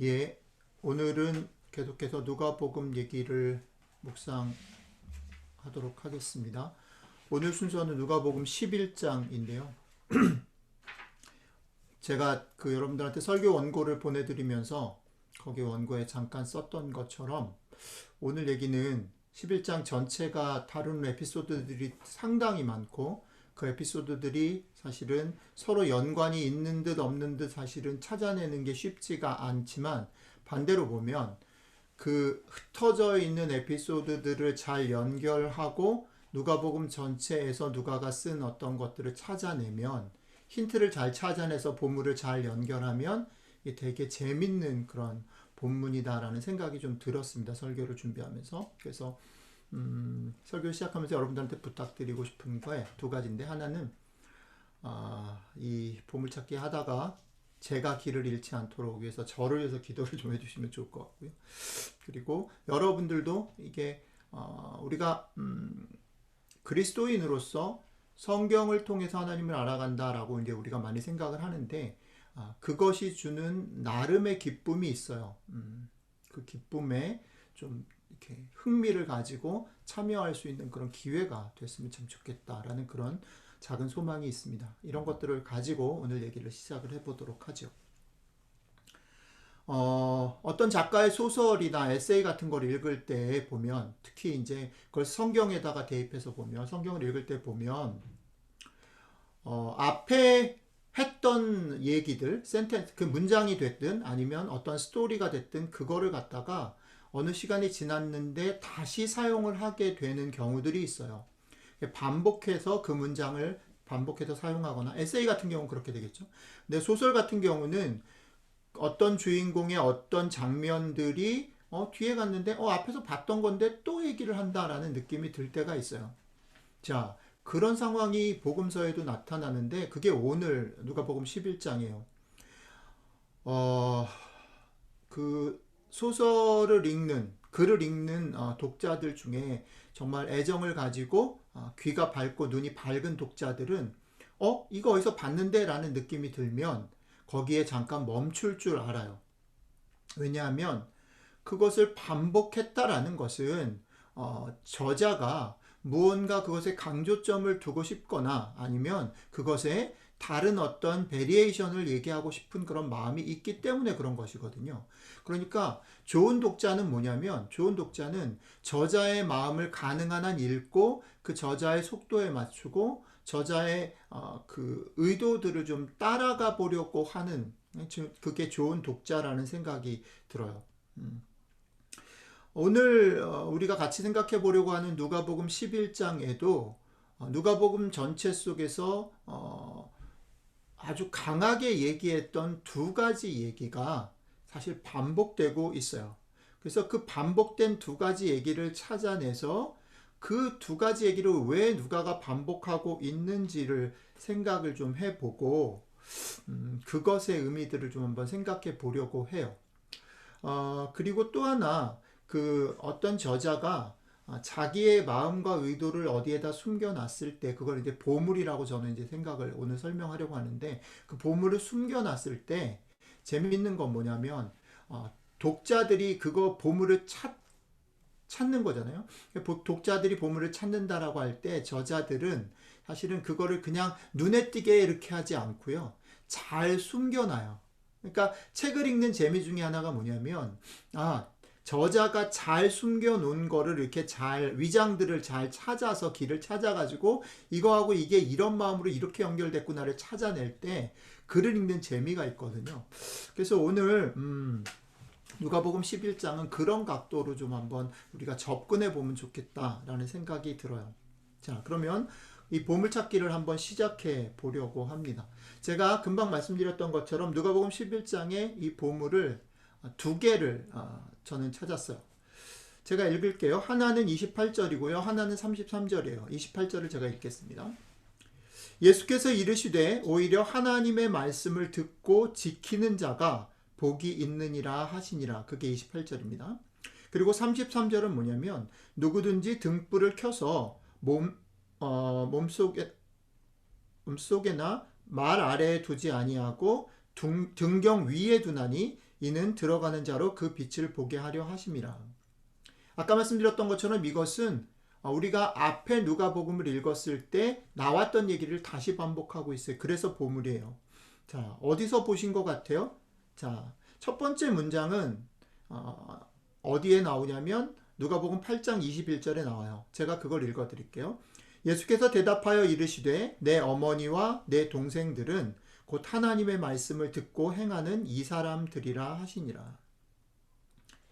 예, 오늘은 계속해서 누가복음 얘기를 묵상하도록 하겠습니다. 오늘 순서는 누가복음 11장인데요. 제가 여러분들한테 설교 원고를 보내드리면서 거기 원고에 잠깐 썼던 것처럼 오늘 얘기는 11장 전체가 다루는 에피소드들이 상당히 많고 그 에피소드들이 사실은 서로 연관이 있는 듯 없는 듯 사실은 찾아내는 게 쉽지가 않지만 반대로 보면 그 흩어져 있는 에피소드들을 잘 연결하고 누가복음 전체에서 누가가 쓴 어떤 것들을 찾아내면 힌트를 잘 찾아내서 본문을 잘 연결하면 이게 되게 재밌는 그런 본문이다라는 생각이 좀 들었습니다. 설교를 준비하면서. 그래서 설교 시작하면서 여러분들한테 부탁드리고 싶은 거에 두 가지인데, 하나는 이 보물찾기 하다가 제가 길을 잃지 않도록 위해서 저를 위해서 기도를 좀 해주시면 좋을 것 같고요. 그리고 여러분들도 이게 우리가 그리스도인으로서 성경을 통해서 하나님을 알아간다라고 이제 우리가 많이 생각을 하는데, 그것이 주는 나름의 기쁨이 있어요. 그 기쁨에 좀 이렇게 흥미를 가지고 참여할 수 있는 그런 기회가 됐으면 참 좋겠다라는 그런 작은 소망이 있습니다. 이런 것들을 가지고 오늘 얘기를 시작을 해보도록 하죠. 어떤 작가의 소설이나 에세이 같은 걸 읽을 때 보면, 특히 이제 그걸 성경에다가 대입해서 보면, 성경을 읽을 때 보면, 앞에 했던 얘기들, 센텐스, 그 문장이 됐든 아니면 어떤 스토리가 됐든 그거를 갖다가 어느 시간이 지났는데 다시 사용을 하게 되는 경우들이 있어요. 반복해서 그 문장을 반복해서 사용하거나, 에세이 같은 경우는 그렇게 되겠죠. 근데 소설 같은 경우는 어떤 주인공의 어떤 장면들이 뒤에 갔는데 앞에서 봤던 건데 또 얘기를 한다라는 느낌이 들 때가 있어요. 자, 그런 상황이 복음서에도 나타나는데 그게 오늘 누가복음 11장이에요. 그 소설을 읽는, 글을 읽는 독자들 중에 정말 애정을 가지고 귀가 밝고 눈이 밝은 독자들은 이거 어디서 봤는데 라는 느낌이 들면 거기에 잠깐 멈출 줄 알아요. 왜냐하면 그것을 반복했다라는 것은 저자가 무언가 그것에 강조점을 두고 싶거나 아니면 그것에 다른 어떤 베리에이션을 얘기하고 싶은 그런 마음이 있기 때문에 그런 것이거든요. 그러니까 좋은 독자는 뭐냐면, 좋은 독자는 저자의 마음을 가능한 한 읽고 그 저자의 속도에 맞추고 저자의 그 의도들을 좀 따라가 보려고 하는, 그게 좋은 독자라는 생각이 들어요. 오늘 우리가 같이 생각해 보려고 하는 누가복음 11장에도 누가복음 전체 속에서 아주 강하게 얘기했던 두 가지 얘기가 사실 반복되고 있어요. 그래서 그 반복된 두 가지 얘기를 찾아내서 그 두 가지 얘기를 왜 누가가 반복하고 있는지를 생각을 좀 해보고 그것의 의미들을 좀 한번 생각해 보려고 해요. 그리고 또 하나, 어떤 저자가 자기의 마음과 의도를 어디에다 숨겨놨을 때, 그걸 이제 보물이라고 저는 이제 생각을 오늘 설명하려고 하는데, 그 보물을 숨겨놨을 때, 재미있는 건 뭐냐면, 독자들이 그거 보물을 찾는 거잖아요. 독자들이 보물을 찾는다라고 할 때, 저자들은 사실은 그거를 그냥 눈에 띄게 이렇게 하지 않고요. 잘 숨겨놔요. 그러니까 책을 읽는 재미 중에 하나가 뭐냐면, 저자가 잘 숨겨놓은 거를 이렇게 잘, 위장들을 잘 찾아서 길을 찾아가지고 이거하고 이게 이런 마음으로 이렇게 연결됐구나를 찾아낼 때 글을 읽는 재미가 있거든요. 그래서 오늘 누가복음 11장은 그런 각도로 좀 한번 우리가 접근해 보면 좋겠다라는 생각이 들어요. 자, 그러면 이 보물찾기를 한번 시작해 보려고 합니다. 제가 금방 말씀드렸던 것처럼 누가복음 11장에 이 보물을 두 개를 저는 찾았어요. 제가 읽을게요. 하나는 28절이고요. 하나는 33절이에요. 28절을 제가 읽겠습니다. 예수께서 이르시되 오히려 하나님의 말씀을 듣고 지키는 자가 복이 있느니라 하시니라. 그게 28절입니다. 그리고 33절은 뭐냐면, 누구든지 등불을 켜서 몸속에나 말 아래에 두지 아니하고 등경 위에 두나니 이는 들어가는 자로 그 빛을 보게 하려 하심이라. 아까 말씀드렸던 것처럼 이것은 우리가 앞에 누가복음을 읽었을 때 나왔던 얘기를 다시 반복하고 있어요. 그래서 보물이에요. 자, 어디서 보신 것 같아요? 자, 첫 번째 문장은 어디에 나오냐면 누가복음 8장 21절에 나와요. 제가 그걸 읽어 드릴게요. 예수께서 대답하여 이르시되 내 어머니와 내 동생들은 곧 하나님의 말씀을 듣고 행하는 이 사람들이라 하시니라.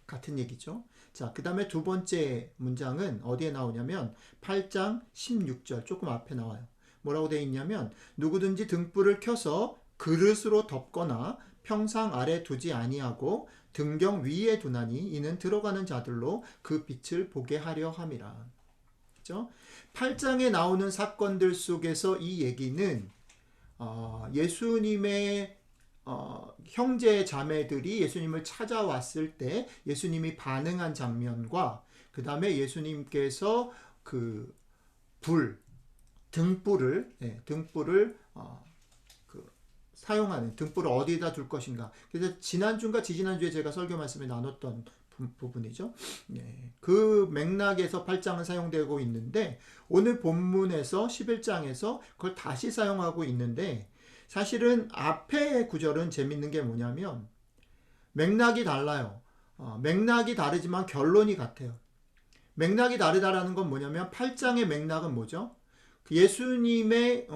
같은 얘기죠. 자, 그 다음에 두 번째 문장은 어디에 나오냐면 8장 16절 조금 앞에 나와요. 뭐라고 되어 있냐면 누구든지 등불을 켜서 그릇으로 덮거나 평상 아래 두지 아니하고 등경 위에 두나니 이는 들어가는 자들로 그 빛을 보게 하려 함이라. 그렇죠? 8장에 나오는 사건들 속에서 이 얘기는 예수님의 형제 자매들이 예수님을 찾아왔을 때 예수님이 반응한 장면과 그 다음에 예수님께서 그 등불을 사용하는 등불을 어디에다 둘 것인가. 그래서 지난주인가 지지난주에 제가 설교 말씀에 나눴던 부분이죠. 그 맥락에서 8장은 사용되고 있는데 오늘 본문에서 11장에서 그걸 다시 사용하고 있는데 사실은 앞에 구절은 재밌는 게 뭐냐면 맥락이 달라요. 맥락이 다르지만 결론이 같아요. 맥락이 다르다라는 건 뭐냐면 8장의 맥락은 뭐죠? 예수님의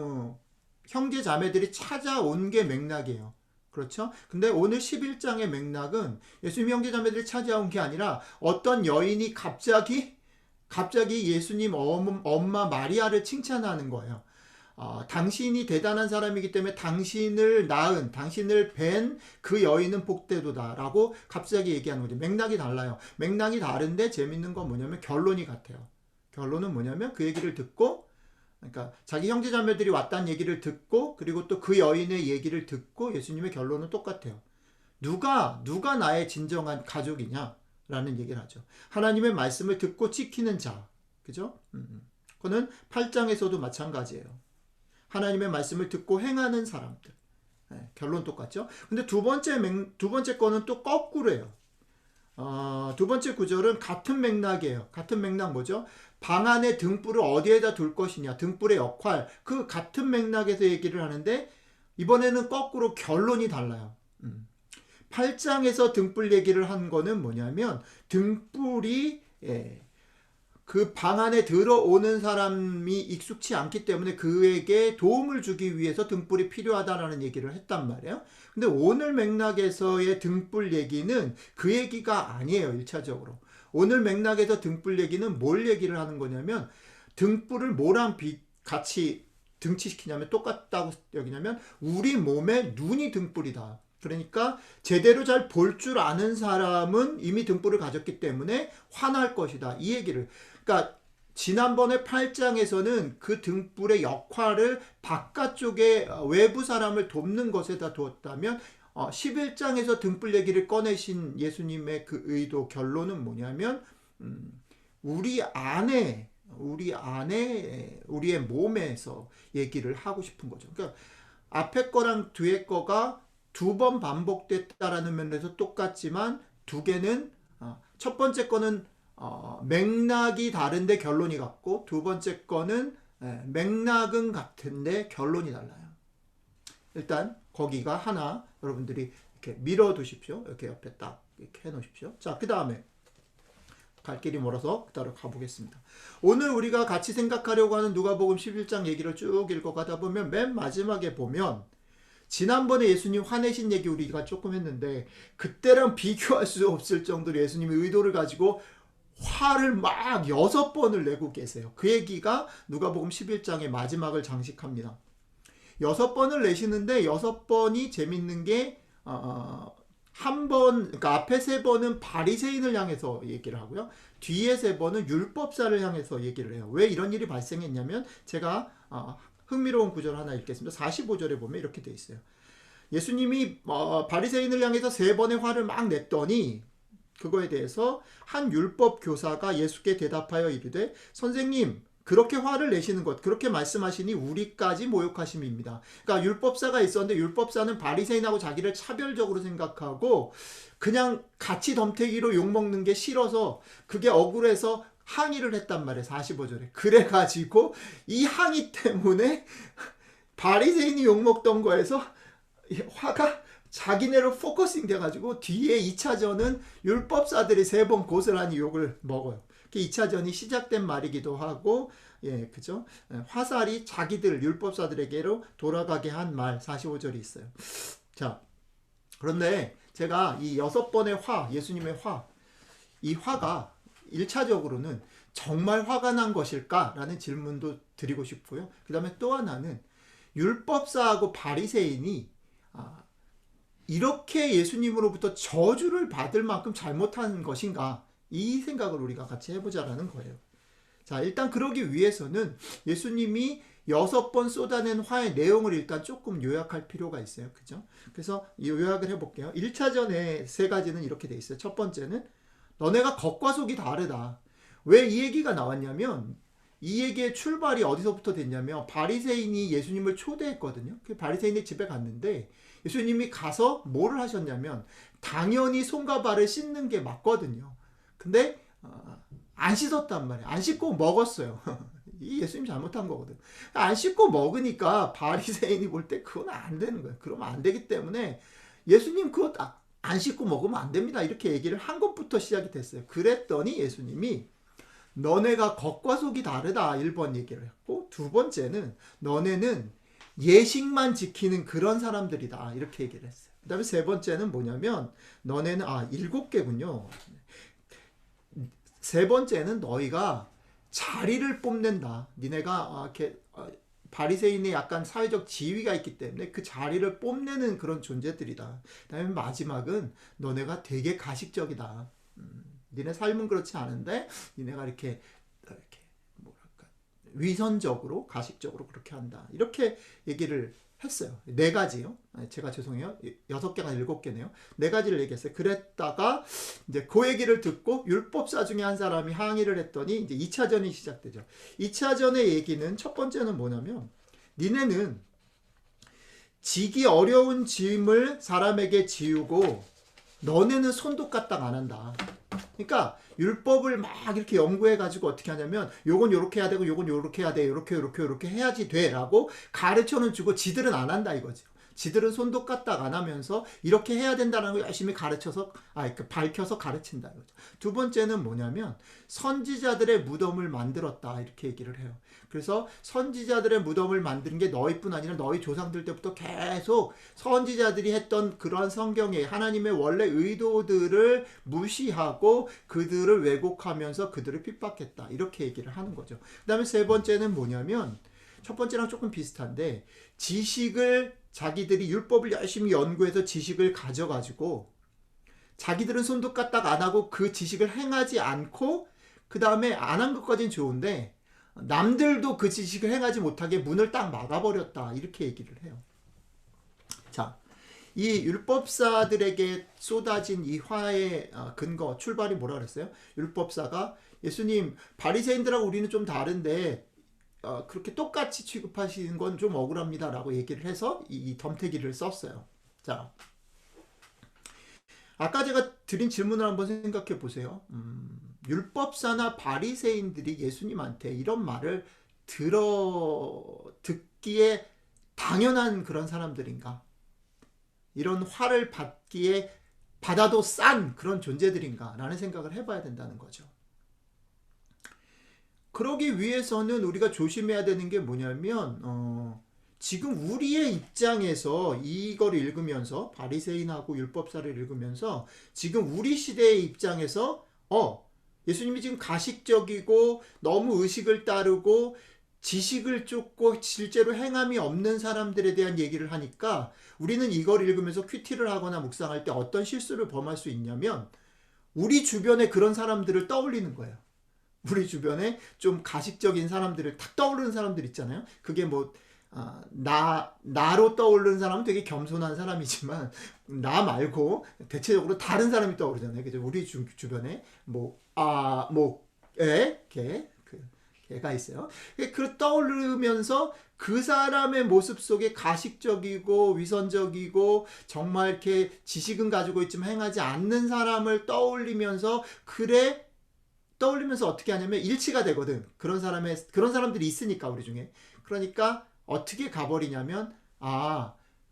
형제 자매들이 찾아온 게 맥락이에요. 그렇죠? 근데 오늘 11장의 맥락은 예수님 형제 자매들이 찾아온 게 아니라 어떤 여인이 갑자기 예수님 엄마 마리아를 칭찬하는 거예요. 당신이 대단한 사람이기 때문에 당신을 뵌 그 여인은 복되도다 라고 갑자기 얘기하는 거죠. 맥락이 달라요. 맥락이 다른데 재밌는 건 뭐냐면 결론이 같아요. 결론은 뭐냐면 그 얘기를 듣고 그러니까 자기 형제자매들이 왔다는 얘기를 듣고 그리고 또 그 여인의 얘기를 듣고 예수님의 결론은 똑같아요. 누가 나의 진정한 가족이냐 라는 얘기를 하죠. 하나님의 말씀을 듣고 지키는 자. 그죠? 그거는 8장에서도 마찬가지예요. 하나님의 말씀을 듣고 행하는 사람들. 결론 똑같죠? 근데 두 번째 거는 또 거꾸로예요. 두 번째 구절은 같은 맥락이에요. 같은 맥락 뭐죠? 방 안에 등불을 어디에다 둘 것이냐, 등불의 역할, 그 같은 맥락에서 얘기를 하는데 이번에는 거꾸로 결론이 달라요. 8장에서 등불 얘기를 한 거는 뭐냐면 등불이 그 방 안에 들어오는 사람이 익숙치 않기 때문에 그에게 도움을 주기 위해서 등불이 필요하다라는 얘기를 했단 말이에요. 근데 오늘 맥락에서의 등불 얘기는 그 얘기가 아니에요. 1차적으로. 오늘 맥락에서 등불 얘기는 뭘 얘기를 하는 거냐면 등불을 뭐랑 같이 등치시키냐면 똑같다고 여기냐면 우리 몸에 눈이 등불이다. 그러니까 제대로 잘 볼 줄 아는 사람은 이미 등불을 가졌기 때문에 환할 것이다. 이 얘기를. 그러니까 지난번에 8장에서는 그 등불의 역할을 바깥쪽에 외부 사람을 돕는 것에다 두었다면 11장에서 등불 얘기를 꺼내신 예수님의 그 의도 결론은 뭐냐면 우리 안에 우리의 몸에서 얘기를 하고 싶은 거죠. 그러니까 앞에 거랑 뒤에 거가 두 번 반복됐다라는 면에서 똑같지만 두 개는 첫 번째 거는 맥락이 다른데 결론이 같고 두 번째 거는 맥락은 같은데 결론이 달라요. 일단 거기가 하나 여러분들이 이렇게 밀어 두십시오. 이렇게 옆에 딱 이렇게 해 놓으십시오. 자, 그 다음에 갈 길이 멀어서 그대로 가보겠습니다. 오늘 우리가 같이 생각하려고 하는 누가복음 11장 얘기를 쭉 읽어가다 보면 맨 마지막에 보면 지난번에 예수님 화내신 얘기 우리가 조금 했는데 그때랑 비교할 수 없을 정도로 예수님의 의도를 가지고 화를 막 6번을 내고 계세요. 그 얘기가 누가복음 11장의 마지막을 장식합니다. 6번을 내시는데 6번이 재밌는 게 그러니까 앞에 3번은 바리새인을 향해서 얘기를 하고요. 뒤에 3번은 율법사를 향해서 얘기를 해요. 왜 이런 일이 발생했냐면 제가 흥미로운 구절 하나 읽겠습니다. 45절에 보면 이렇게 돼 있어요. 예수님이 바리새인을 향해서 3번의 화를 막 냈더니 그거에 대해서 한 율법 교사가 예수께 대답하여 이르되 선생님 그렇게 화를 내시는 것, 그렇게 말씀하시니 우리까지 모욕하심입니다. 그러니까 율법사가 있었는데 율법사는 바리새인하고 자기를 차별적으로 생각하고 그냥 같이 덤태기로 욕먹는 게 싫어서 그게 억울해서 항의를 했단 말이에요. 45절에. 그래가지고 이 항의 때문에 바리새인이 욕먹던 거에서 화가 자기네로 포커싱 돼가지고 뒤에 2차전은 율법사들이 3번 고스란히 욕을 먹어요. 2차전이 시작된 말이기도 하고, 예, 그죠? 화살이 자기들 율법사들에게로 돌아가게 한 말 45절이 있어요. 자, 그런데 제가 이 6번의 화, 예수님의 화, 이 화가 1차적으로는 정말 화가 난 것일까라는 질문도 드리고 싶고요. 그 다음에 또 하나는 율법사하고 바리새인이 이렇게 예수님으로부터 저주를 받을 만큼 잘못한 것인가, 이 생각을 우리가 같이 해보자라는 거예요. 자, 일단 그러기 위해서는 예수님이 6번 쏟아낸 화의 내용을 일단 조금 요약할 필요가 있어요. 그죠? 그래서 요약을 해볼게요. 1차전에 3가지는 이렇게 돼 있어요. 첫 번째는 너네가 겉과 속이 다르다. 왜 이 얘기가 나왔냐면, 이 얘기의 출발이 어디서부터 됐냐면 바리새인이 예수님을 초대했거든요. 그 바리새인의 집에 갔는데 예수님이 가서 뭐를 하셨냐면 당연히 손과 발을 씻는 게 맞거든요. 근데 안 씻었단 말이에요. 안 씻고 먹었어요. 이 예수님 잘못한 거거든. 안 씻고 먹으니까 바리새인이 볼 때 그건 안 되는 거예요. 그러면 안 되기 때문에 예수님 그거 안 씻고 먹으면 안 됩니다. 이렇게 얘기를 한 것부터 시작이 됐어요. 그랬더니 예수님이 너네가 겉과 속이 다르다 1번 얘기를 했고, 두 번째는 너네는 예식만 지키는 그런 사람들이다 이렇게 얘기를 했어요. 그 다음에 3번째는 뭐냐면 너네는 7개군요. 3번째는 너희가 자리를 뽐낸다. 니네가 이렇게 바리새인의 약간 사회적 지위가 있기 때문에 그 자리를 뽐내는 그런 존재들이다. 그 다음에 마지막은 너네가 되게 가식적이다. 니네 삶은 그렇지 않은데 니네가 이렇게 뭐랄까 위선적으로 가식적으로 그렇게 한다. 이렇게 얘기를 했어요. 4가지요. 제가 죄송해요. 6개가 7개네요. 4가지를 얘기했어요. 그랬다가 이제 그 얘기를 듣고 율법사 중에 한 사람이 항의를 했더니 이제 2차전이 시작되죠. 2차전의 얘기는 첫 번째는 뭐냐면 니네는 지기 어려운 짐을 사람에게 지우고 너네는 손도 까딱 안 한다. 그러니까 율법을 막 이렇게 연구해 가지고 어떻게 하냐면 요건 요렇게 해야 되고 요건 요렇게 해야 돼. 요렇게 해야지 돼라고 가르쳐는 주고 지들은 안 한다 이거죠. 지들은 손도 까딱 안 하면서 이렇게 해야 된다는 걸 열심히 가르쳐서 밝혀서 가르친다 이거죠. 두 번째는 뭐냐면 선지자들의 무덤을 만들었다 이렇게 얘기를 해요. 그래서 선지자들의 무덤을 만드는 게 너희뿐 아니라 너희 조상들 때부터 계속 선지자들이 했던 그런 성경의 하나님의 원래 의도들을 무시하고 그들을 왜곡하면서 그들을 핍박했다 이렇게 얘기를 하는 거죠. 그 다음에 3번째는 뭐냐면 첫 번째랑 조금 비슷한데 지식을 자기들이 율법을 열심히 연구해서 지식을 가져가지고 자기들은 손도 까딱 안 하고 그 지식을 행하지 않고 그 다음에 안 한 것까지는 좋은데 남들도 그 지식을 행하지 못하게 문을 딱 막아버렸다 이렇게 얘기를 해요. 자, 이 율법사들에게 쏟아진 이 화의 근거 출발이 뭐라 그랬어요? 율법사가 예수님 바리새인들하고 우리는 좀 다른데 그렇게 똑같이 취급하시는 건 좀 억울합니다 라고 얘기를 해서 이 덤태기를 썼어요. 자, 아까 제가 드린 질문을 한번 생각해 보세요. 율법사나 바리새인들이 예수님한테 이런 말을 듣기에 당연한 그런 사람들인가? 이런 화를 받아도 싼 그런 존재들인가? 라는 생각을 해봐야 된다는 거죠. 그러기 위해서는 우리가 조심해야 되는 게 뭐냐면 지금 우리의 입장에서 이걸 읽으면서 바리새인하고 율법사를 읽으면서 지금 우리 시대의 입장에서 예수님이 지금 가식적이고 너무 의식을 따르고 지식을 쫓고 실제로 행함이 없는 사람들에 대한 얘기를 하니까 우리는 이걸 읽으면서 큐티를 하거나 묵상할 때 어떤 실수를 범할 수 있냐면 우리 주변에 그런 사람들을 떠올리는 거예요. 우리 주변에 좀 가식적인 사람들을 탁 떠오르는 사람들 있잖아요. 그게 뭐 나로 떠오르는 사람은 되게 겸손한 사람이지만 나 말고 대체적으로 다른 사람이 떠오르잖아요. 그죠? 우리 주변에 애가 있어요. 그 떠오르면서 그 사람의 모습 속에 가식적이고 위선적이고 정말 이렇게 지식은 가지고 있지만 행하지 않는 사람을 떠올리면서 떠올리면서 어떻게 하냐면 일치가 되거든. 그런 사람들이 있으니까 우리 중에. 그러니까 어떻게 가버리냐면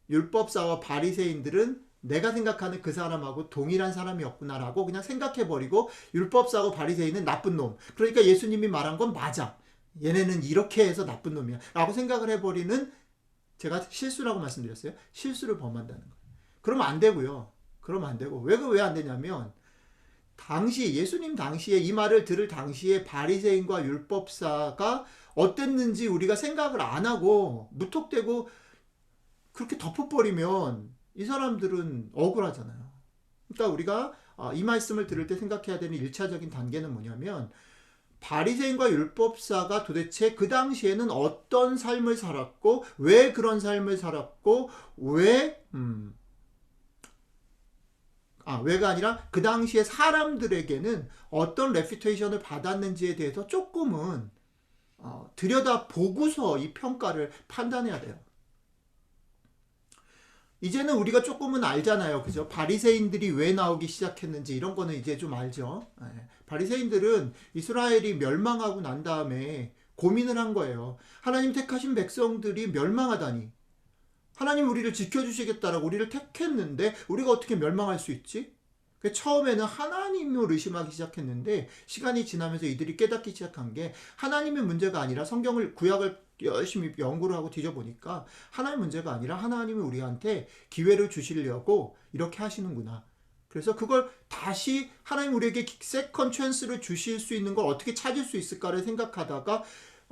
율법사와 바리새인들은 내가 생각하는 그 사람하고 동일한 사람이었구나라고 그냥 생각해버리고 율법사고 바리새인은 나쁜 놈. 그러니까 예수님이 말한 건 맞아. 얘네는 이렇게 해서 나쁜 놈이야. 라고 생각을 해버리는 제가 실수라고 말씀드렸어요. 실수를 범한다는 거예요. 그러면 안 되고요. 그러면 안 되고. 왜 안 되냐면 예수님 당시에 이 말을 들을 당시에 바리새인과 율법사가 어땠는지 우리가 생각을 안 하고 무턱대고 그렇게 덮어버리면 이 사람들은 억울하잖아요. 그러니까 우리가 이 말씀을 들을 때 생각해야 되는 1차적인 단계는 뭐냐면 바리새인과 율법사가 도대체 그 당시에는 어떤 삶을 살았고 왜 그런 삶을 살았고 왜가 아니라 그 당시에 사람들에게는 어떤 레퓨테이션을 받았는지에 대해서 조금은 들여다보고서 이 평가를 판단해야 돼요. 이제는 우리가 조금은 알잖아요. 그죠? 바리새인들이 왜 나오기 시작했는지 이런 거는 이제 좀 알죠. 바리새인들은 이스라엘이 멸망하고 난 다음에 고민을 한 거예요. 하나님 택하신 백성들이 멸망하다니. 하나님 우리를 지켜주시겠다라고 우리를 택했는데 우리가 어떻게 멸망할 수 있지? 처음에는 하나님을 의심하기 시작했는데 시간이 지나면서 이들이 깨닫기 시작한 게 하나님의 문제가 아니라 구약을 열심히 연구를 하고 뒤져보니까 하나님 문제가 아니라 하나님이 우리한테 기회를 주시려고 이렇게 하시는구나. 그래서 그걸 다시 하나님 우리에게 세컨 찬스를 주실 수 있는 걸 어떻게 찾을 수 있을까를 생각하다가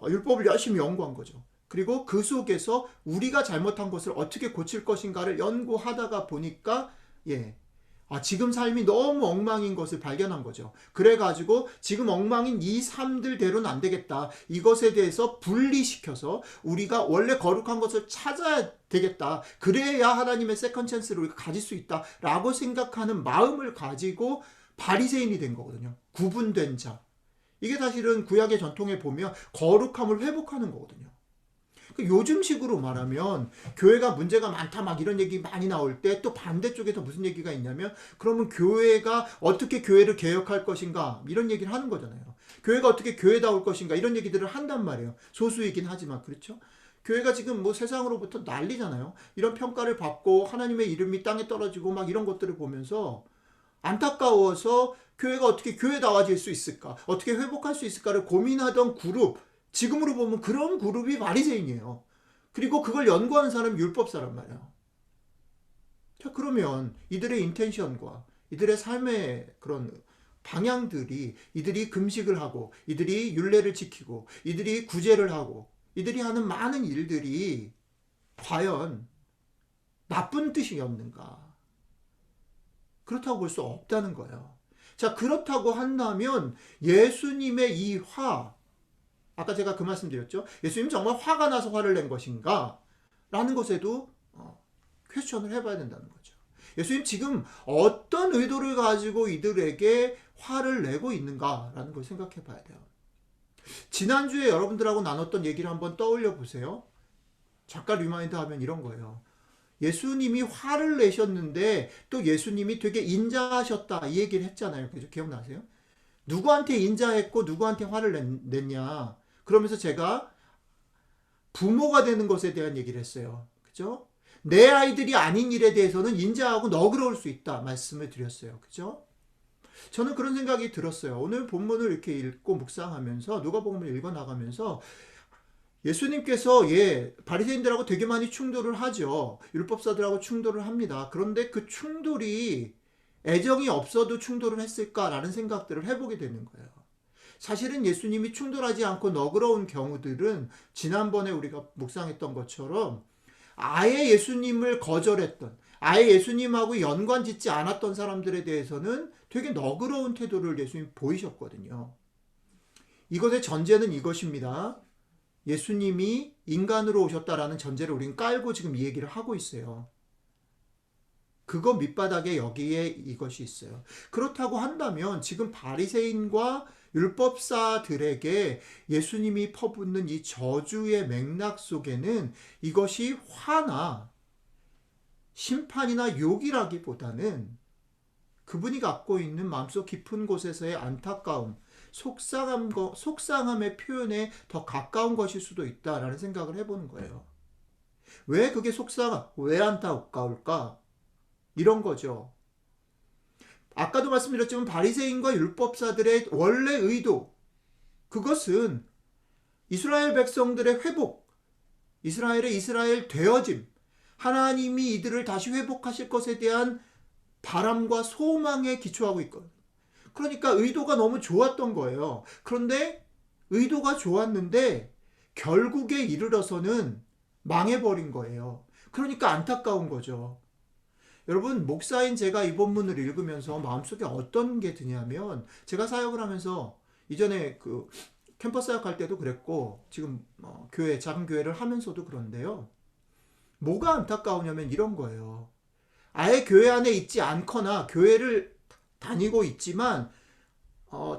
율법을 열심히 연구한 거죠. 그리고 그 속에서 우리가 잘못한 것을 어떻게 고칠 것인가를 연구하다가 보니까 지금 삶이 너무 엉망인 것을 발견한 거죠. 그래가지고 지금 엉망인 이 삶들대로는 안 되겠다. 이것에 대해서 분리시켜서 우리가 원래 거룩한 것을 찾아야 되겠다. 그래야 하나님의 세컨 찬스를 우리가 가질 수 있다. 라고 생각하는 마음을 가지고 바리새인이 된 거거든요. 구분된 자. 이게 사실은 구약의 전통에 보면 거룩함을 회복하는 거거든요. 요즘식으로 말하면 교회가 문제가 많다 막 이런 얘기 많이 나올 때 또 반대쪽에서 무슨 얘기가 있냐면 그러면 교회가 어떻게 교회를 개혁할 것인가 이런 얘기를 하는 거잖아요. 교회가 어떻게 교회다울 것인가 이런 얘기들을 한단 말이에요. 소수이긴 하지만 그렇죠. 교회가 지금 뭐 세상으로부터 난리잖아요. 이런 평가를 받고 하나님의 이름이 땅에 떨어지고 막 이런 것들을 보면서 안타까워서 교회가 어떻게 교회다워질 수 있을까 어떻게 회복할 수 있을까를 고민하던 그룹 지금으로 보면 그런 그룹이 바리새인이에요. 그리고 그걸 연구하는 사람이 율법사란 말이에요. 자, 그러면 이들의 인텐션과 이들의 삶의 그런 방향들이 이들이 금식을 하고 이들이 율례를 지키고 이들이 구제를 하고 이들이 하는 많은 일들이 과연 나쁜 뜻이었는가? 그렇다고 볼 수 없다는 거예요. 자, 그렇다고 한다면 예수님의 이 아까 제가 그 말씀 드렸죠. 예수님 정말 화가 나서 화를 낸 것인가? 라는 것에도 퀘스천을 해봐야 된다는 거죠. 예수님 지금 어떤 의도를 가지고 이들에게 화를 내고 있는가라는 걸 생각해 봐야 돼요. 지난주에 여러분들하고 나눴던 얘기를 한번 떠올려 보세요. 잠깐 리마인드 하면 이런 거예요. 예수님이 화를 내셨는데 또 예수님이 되게 인자하셨다 이 얘기를 했잖아요. 그죠? 기억나세요? 누구한테 인자했고 누구한테 화를 냈냐? 그러면서 제가 부모가 되는 것에 대한 얘기를 했어요. 그죠? 내 아이들이 아닌 일에 대해서는 인자하고 너그러울 수 있다 말씀을 드렸어요. 그죠? 저는 그런 생각이 들었어요. 오늘 본문을 이렇게 읽고 묵상하면서 누가복음을 읽어 나가면서 예수님께서 바리새인들하고 되게 많이 충돌을 하죠. 율법사들하고 충돌을 합니다. 그런데 그 충돌이 애정이 없어도 충돌을 했을까라는 생각들을 해보게 되는 거예요. 사실은 예수님이 충돌하지 않고 너그러운 경우들은 지난번에 우리가 묵상했던 것처럼 아예 예수님을 거절했던 아예 예수님하고 연관 짓지 않았던 사람들에 대해서는 되게 너그러운 태도를 예수님이 보이셨거든요. 이것의 전제는 이것입니다. 예수님이 인간으로 오셨다라는 전제를 우리는 깔고 지금 이 얘기를 하고 있어요. 그거 밑바닥에 여기에 이것이 있어요. 그렇다고 한다면 지금 바리새인과 율법사들에게 예수님이 퍼붓는 이 저주의 맥락 속에는 이것이 화나 심판이나 욕이라기보다는 그분이 갖고 있는 마음속 깊은 곳에서의 안타까움, 속상함의 표현에 더 가까운 것일 수도 있다라는 생각을 해보는 거예요. 왜 그게 왜 안타까울까? 이런 거죠. 아까도 말씀드렸지만 바리새인과 율법사들의 원래 의도, 그것은 이스라엘 백성들의 회복, 이스라엘 되어짐, 하나님이 이들을 다시 회복하실 것에 대한 바람과 소망에 기초하고 있거든요. 그러니까 의도가 너무 좋았던 거예요. 그런데 의도가 좋았는데 결국에 이르러서는 망해버린 거예요. 그러니까 안타까운 거죠. 여러분, 목사인 제가 이 본문을 읽으면서 마음속에 어떤 게 드냐면, 제가 사역을 하면서 이전에 그 캠퍼스 사역할 때도 그랬고 지금 작은 교회를 하면서도 그런데요. 뭐가 안타까우냐면 이런 거예요. 아예 교회 안에 있지 않거나 교회를 다니고 있지만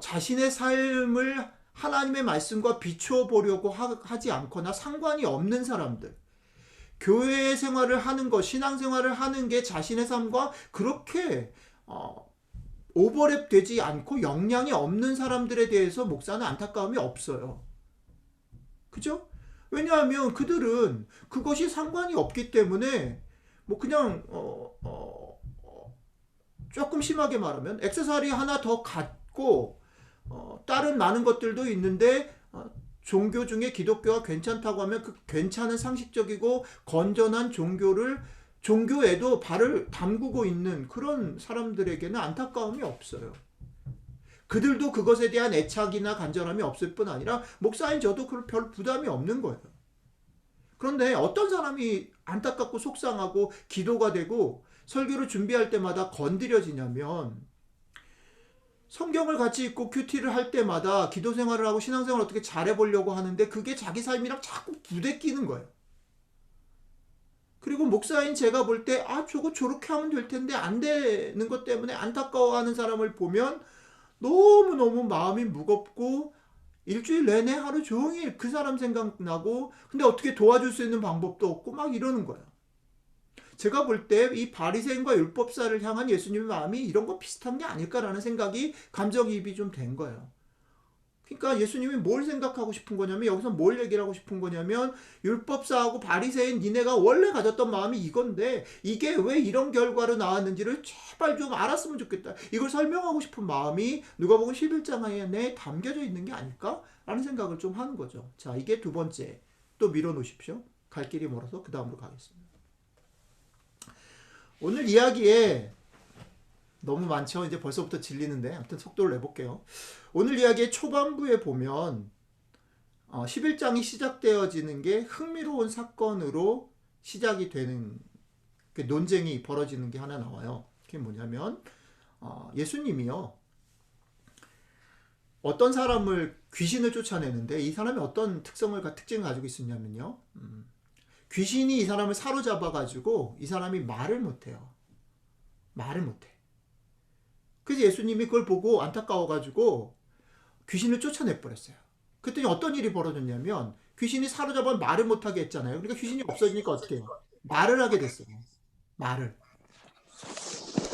자신의 삶을 하나님의 말씀과 비춰보려고 하지 않거나 상관이 없는 사람들, 교회 생활을 하는 것, 신앙생활을 하는 게 자신의 삶과 그렇게 오버랩 되지 않고 영향이 없는 사람들에 대해서 목사는 안타까움이 없어요. 그죠? 왜냐하면 그들은 그것이 상관이 없기 때문에 뭐 그냥 조금 심하게 말하면 액세서리 하나 더 갖고 다른 많은 것들도 있는데 종교 중에 기독교가 괜찮다고 하면 그 괜찮은 상식적이고 건전한 종교에도 발을 담그고 있는 그런 사람들에게는 안타까움이 없어요. 그들도 그것에 대한 애착이나 간절함이 없을 뿐 아니라 목사인 저도 별 부담이 없는 거예요. 그런데 어떤 사람이 안타깝고 속상하고 기도가 되고 설교를 준비할 때마다 건드려지냐면, 성경을 같이 읽고 큐티를 할 때마다 기도 생활을 하고 신앙생활을 어떻게 잘해보려고 하는데 그게 자기 삶이랑 자꾸 부대끼는 거예요. 그리고 목사인 제가 볼 때 저거 저렇게 하면 될 텐데 안 되는 것 때문에 안타까워하는 사람을 보면 너무너무 마음이 무겁고 일주일 내내 하루 종일 그 사람 생각나고, 근데 어떻게 도와줄 수 있는 방법도 없고 막 이러는 거예요. 제가 볼 때 이 바리새인과 율법사를 향한 예수님의 마음이 이런 거 비슷한 게 아닐까라는 생각이 감정이입이 좀 된 거예요. 그러니까 예수님이 뭘 생각하고 싶은 거냐면, 여기서 뭘 얘기를 하고 싶은 거냐면, 율법사하고 바리새인 니네가 원래 가졌던 마음이 이건데 이게 왜 이런 결과로 나왔는지를 제발 좀 알았으면 좋겠다. 이걸 설명하고 싶은 마음이 누가복음 11장 안에 담겨져 있는 게 아닐까라는 생각을 좀 하는 거죠. 자, 이게 두 번째. 또 밀어놓으십시오. 갈 길이 멀어서 그 다음으로 가겠습니다. 오늘 이야기에 너무 많죠. 이제 벌써부터 질리는데 아무튼 속도를 내볼게요. 오늘 이야기의 초반부에 보면 11장이 시작되어지는 게 흥미로운 사건으로 시작이 되는, 논쟁이 벌어지는 게 하나 나와요. 그게 뭐냐면 예수님이요, 어떤 사람을 귀신을 쫓아내는데 이 사람이 어떤 특징을 가지고 있었냐면요, 귀신이 이 사람을 사로잡아 가지고 이 사람이 말을 못해요. 말을 못해. 그래서 예수님이 그걸 보고 안타까워 가지고 귀신을 쫓아내 버렸어요. 그랬더니 어떤 일이 벌어졌냐면, 귀신이 사로잡아 말을 못하게 했잖아요. 그러니까 귀신이 없어지니까 어떻게 해요? 말을 하게 됐어요. 말을.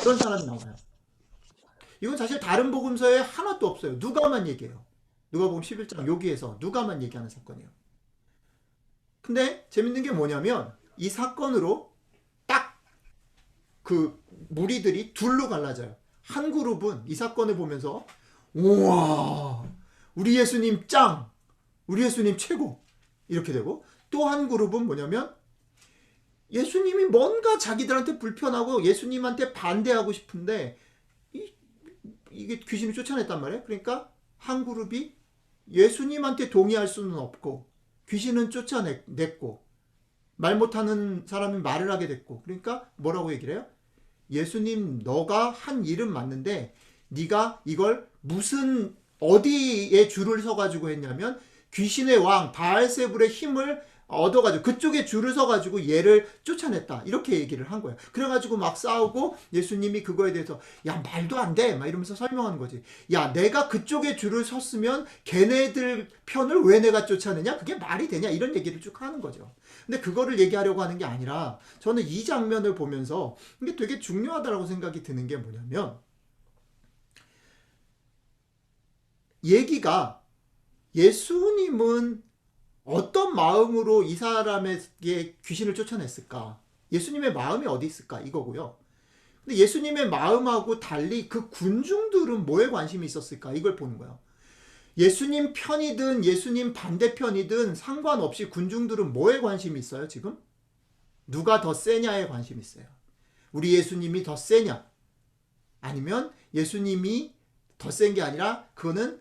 그런 사람이 나와요. 이건 사실 다른 복음서에 하나도 없어요. 누가만 얘기해요. 누가복음 11장 여기에서 누가만 얘기하는 사건이에요. 근데 재밌는 게 뭐냐면, 이 사건으로 딱 그 무리들이 둘로 갈라져요. 한 그룹은 이 사건을 보면서 우와, 우리 예수님 짱, 우리 예수님 최고, 이렇게 되고, 또 한 그룹은 뭐냐면 예수님이 뭔가 자기들한테 불편하고 예수님한테 반대하고 싶은데 이게 귀신을 쫓아냈단 말이에요. 그러니까 한 그룹이 예수님한테 동의할 수는 없고 귀신은 쫓아냈고 말 못하는 사람이 말을 하게 됐고, 그러니까 뭐라고 얘기를 해요? 예수님, 너가 한 일은 맞는데 네가 이걸 어디에 줄을 서가지고 했냐면 귀신의 왕 바알세불의 힘을 얻어가지고 그쪽에 줄을 서가지고 얘를 쫓아냈다 이렇게 얘기를 한 거예요. 그래가지고 막 싸우고 예수님이 그거에 대해서 야 말도 안 돼 막 이러면서 설명하는 거지. 야 내가 그쪽에 줄을 섰으면 걔네들 편을 왜 내가 쫓아내냐, 그게 말이 되냐, 이런 얘기를 쭉 하는 거죠. 근데 그거를 얘기하려고 하는 게 아니라 저는 이 장면을 보면서 이게 되게 중요하다고 생각이 드는 게 뭐냐면, 얘기가 예수님은 어떤 마음으로 이 사람에게 귀신을 쫓아냈을까? 예수님의 마음이 어디 있을까? 이거고요. 근데 예수님의 마음하고 달리 그 군중들은 뭐에 관심이 있었을까? 이걸 보는 거예요. 예수님 편이든 예수님 반대편이든 상관없이 군중들은 뭐에 관심이 있어요, 지금? 누가 더 세냐에 관심이 있어요. 우리 예수님이 더 세냐? 아니면 예수님이 더 센 게 아니라 그거는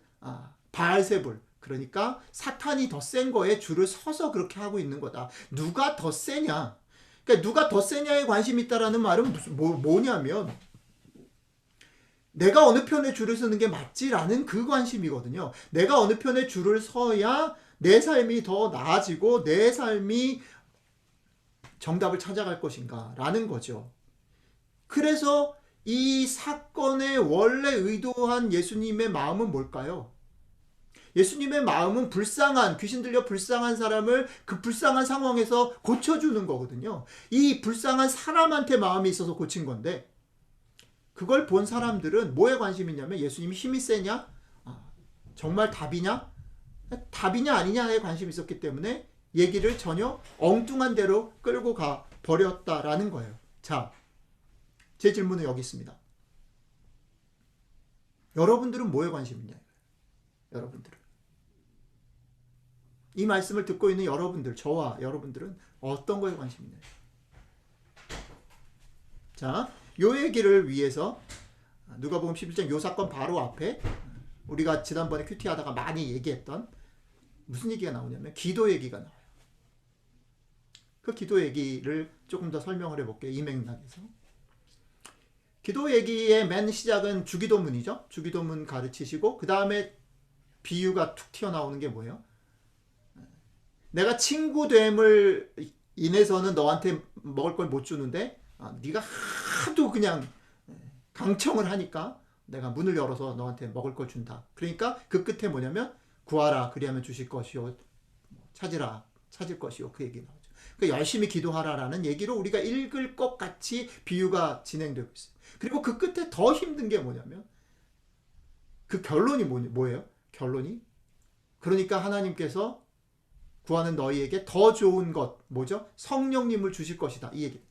바알세불, 그러니까 사탄이 더 센 거에 줄을 서서 그렇게 하고 있는 거다. 누가 더 세냐? 그러니까 누가 더 세냐에 관심이 있다라는 말은 뭐냐면 내가 어느 편에 줄을 서는 게 맞지라는 그 관심이거든요. 내가 어느 편에 줄을 서야 내 삶이 더 나아지고 내 삶이 정답을 찾아갈 것인가 라는 거죠. 그래서 이 사건의 원래 의도한 예수님의 마음은 뭘까요? 예수님의 마음은 불쌍한, 귀신 들려 불쌍한 사람을 그 불쌍한 상황에서 고쳐주는 거거든요. 이 불쌍한 사람한테 마음이 있어서 고친 건데, 그걸 본 사람들은 뭐에 관심이 있냐면 예수님이 힘이 세냐? 정말 답이냐? 답이냐 아니냐에 관심이 있었기 때문에 얘기를 전혀 엉뚱한 대로 끌고 가 버렸다라는 거예요. 자, 제 질문은 여기 있습니다. 여러분들은 뭐에 관심이 있냐? 여러분들은. 이 말씀을 듣고 있는 여러분들, 저와 여러분들은 어떤 거에 관심이 있나요? 자, 요 얘기를 위해서 누가복음 11장 요 사건 바로 앞에 우리가 지난번에 큐티 하다가 많이 얘기했던 무슨 얘기가 나오냐면 기도 얘기가 나와요. 그 기도 얘기를 조금 더 설명을 해볼게요. 이 맥락에서. 기도 얘기의 맨 시작은 주기도문이죠. 주기도문 가르치시고 그 다음에 비유가 툭 튀어나오는 게 뭐예요? 내가 친구됨을 인해서는 너한테 먹을 걸 못 주는데 네가 하도 그냥 강청을 하니까 내가 문을 열어서 너한테 먹을 걸 준다. 그러니까 그 끝에 뭐냐면 구하라 그리하면 주실 것이요, 찾으라 찾을 것이요, 그 얘기 나오죠. 그러니까 열심히 기도하라라는 얘기로 우리가 읽을 것 같이 비유가 진행되고 있어요. 그리고 그 끝에 더 힘든 게 뭐냐면 그 결론이 뭐예요? 결론이 그러니까 하나님께서 구하는 너희에게 더 좋은 것 뭐죠? 성령님을 주실 것이다. 이 얘기.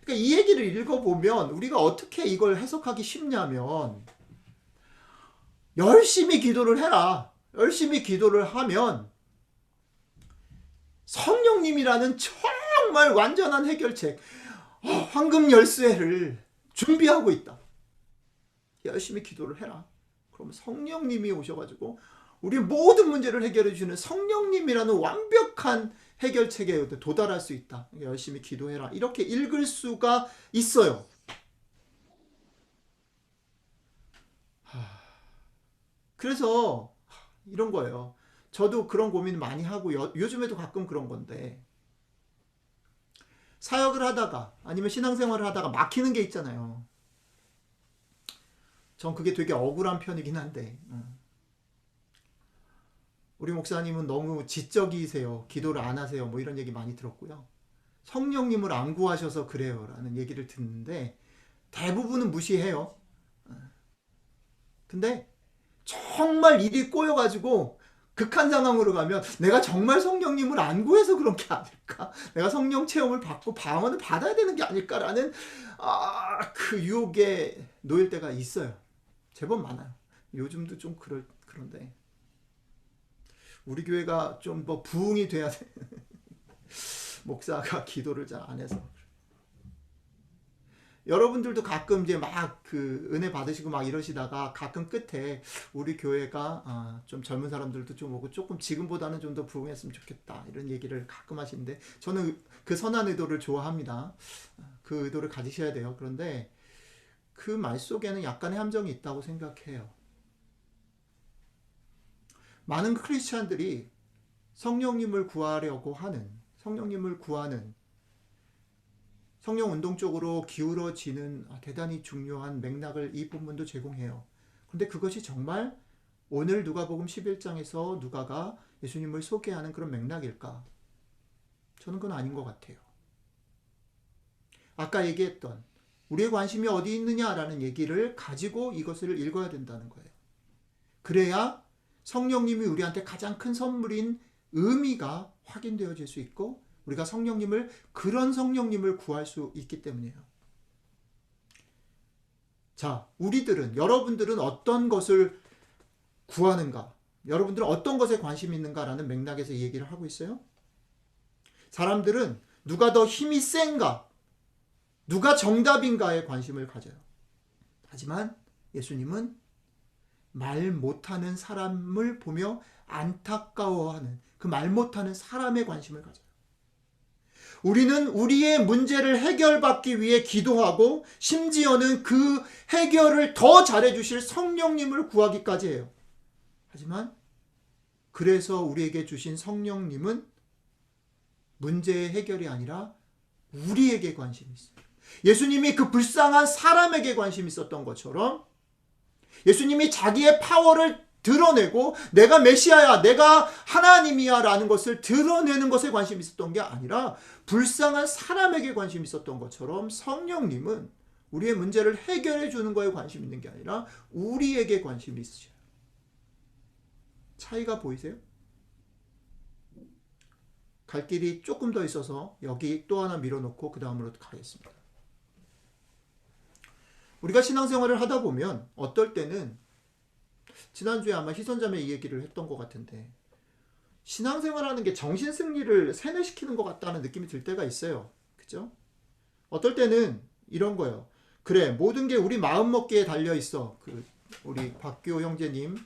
그러니까 이 얘기를 읽어보면 우리가 어떻게 이걸 해석하기 쉽냐면 열심히 기도를 해라. 열심히 기도를 하면 성령님이라는 정말 완전한 해결책, 황금 열쇠를 준비하고 있다. 열심히 기도를 해라. 그러면 성령님이 오셔가지고 우리 모든 문제를 해결해 주는 성령님이라는 완벽한 해결책에 도달할 수 있다. 열심히 기도해라. 이렇게 읽을 수가 있어요. 그래서 이런 거예요. 저도 그런 고민 많이 하고 요즘에도 가끔 그런 건데 사역을 하다가 아니면 신앙생활을 하다가 막히는 게 있잖아요. 전 그게 되게 억울한 편이긴 한데 우리 목사님은 너무 지적이세요. 기도를 안 하세요. 뭐 이런 얘기 많이 들었고요. 성령님을 안 구하셔서 그래요 라는 얘기를 듣는데 대부분은 무시해요. 근데 정말 일이 꼬여가지고 극한 상황으로 가면 내가 정말 성령님을 안 구해서 그런 게 아닐까? 내가 성령 체험을 받고 방언을 받아야 되는 게 아닐까라는 그 유혹에 놓일 때가 있어요. 제법 많아요. 요즘도 좀 그런데 우리 교회가 좀 뭐 부흥이 돼야 돼. 목사가 기도를 잘 안 해서. 여러분들도 가끔 이제 막 그 은혜 받으시고 막 이러시다가 가끔 끝에 우리 교회가 좀 젊은 사람들도 좀 오고 조금 지금보다는 좀 더 부흥했으면 좋겠다 이런 얘기를 가끔 하시는데 저는 그 선한 의도를 좋아합니다. 그 의도를 가지셔야 돼요. 그런데 그 말 속에는 약간의 함정이 있다고 생각해요. 많은 크리스찬들이 성령님을 구하려고 하는, 성령님을 구하는, 성령 운동 쪽으로 기울어지는 대단히 중요한 맥락을 이 본문도 제공해요. 그런데 그것이 정말 오늘 누가복음 11장에서 누가가 예수님을 소개하는 그런 맥락일까? 저는 그건 아닌 것 같아요. 아까 얘기했던 우리의 관심이 어디 있느냐라는 얘기를 가지고 이것을 읽어야 된다는 거예요. 그래야 성령님이 우리한테 가장 큰 선물인 의미가 확인되어질 수 있고 우리가 성령님을, 그런 성령님을 구할 수 있기 때문이에요. 자, 우리들은, 여러분들은 어떤 것을 구하는가? 여러분들은 어떤 것에 관심이 있는가라는 맥락에서 이 얘기를 하고 있어요. 사람들은 누가 더 힘이 센가? 누가 정답인가에 관심을 가져요. 하지만 예수님은 말 못하는 사람을 보며 안타까워하는 그 말 못하는 사람에 관심을 가져요. 우리는 우리의 문제를 해결받기 위해 기도하고 심지어는 그 해결을 더 잘해주실 성령님을 구하기까지 해요. 하지만 그래서 우리에게 주신 성령님은 문제의 해결이 아니라 우리에게 관심이 있어요. 예수님이 그 불쌍한 사람에게 관심이 있었던 것처럼 예수님이 자기의 파워를 드러내고 내가 메시아야, 내가 하나님이야 라는 것을 드러내는 것에 관심이 있었던 게 아니라 불쌍한 사람에게 관심이 있었던 것처럼 성령님은 우리의 문제를 해결해 주는 거에 관심이 있는 게 아니라 우리에게 관심이 있으셔요. 차이가 보이세요? 갈 길이 조금 더 있어서 여기 또 하나 밀어놓고 그 다음으로 가겠습니다. 우리가 신앙생활을 하다 보면 어떨 때는, 지난주에 아마 희선자매 이 얘기를 했던 것 같은데, 신앙생활하는 게 정신승리를 세뇌시키는 것 같다는 느낌이 들 때가 있어요. 그죠? 어떨 때는 이런 거예요. 그래, 모든 게 우리 마음먹기에 달려있어. 우리 박규호 형제님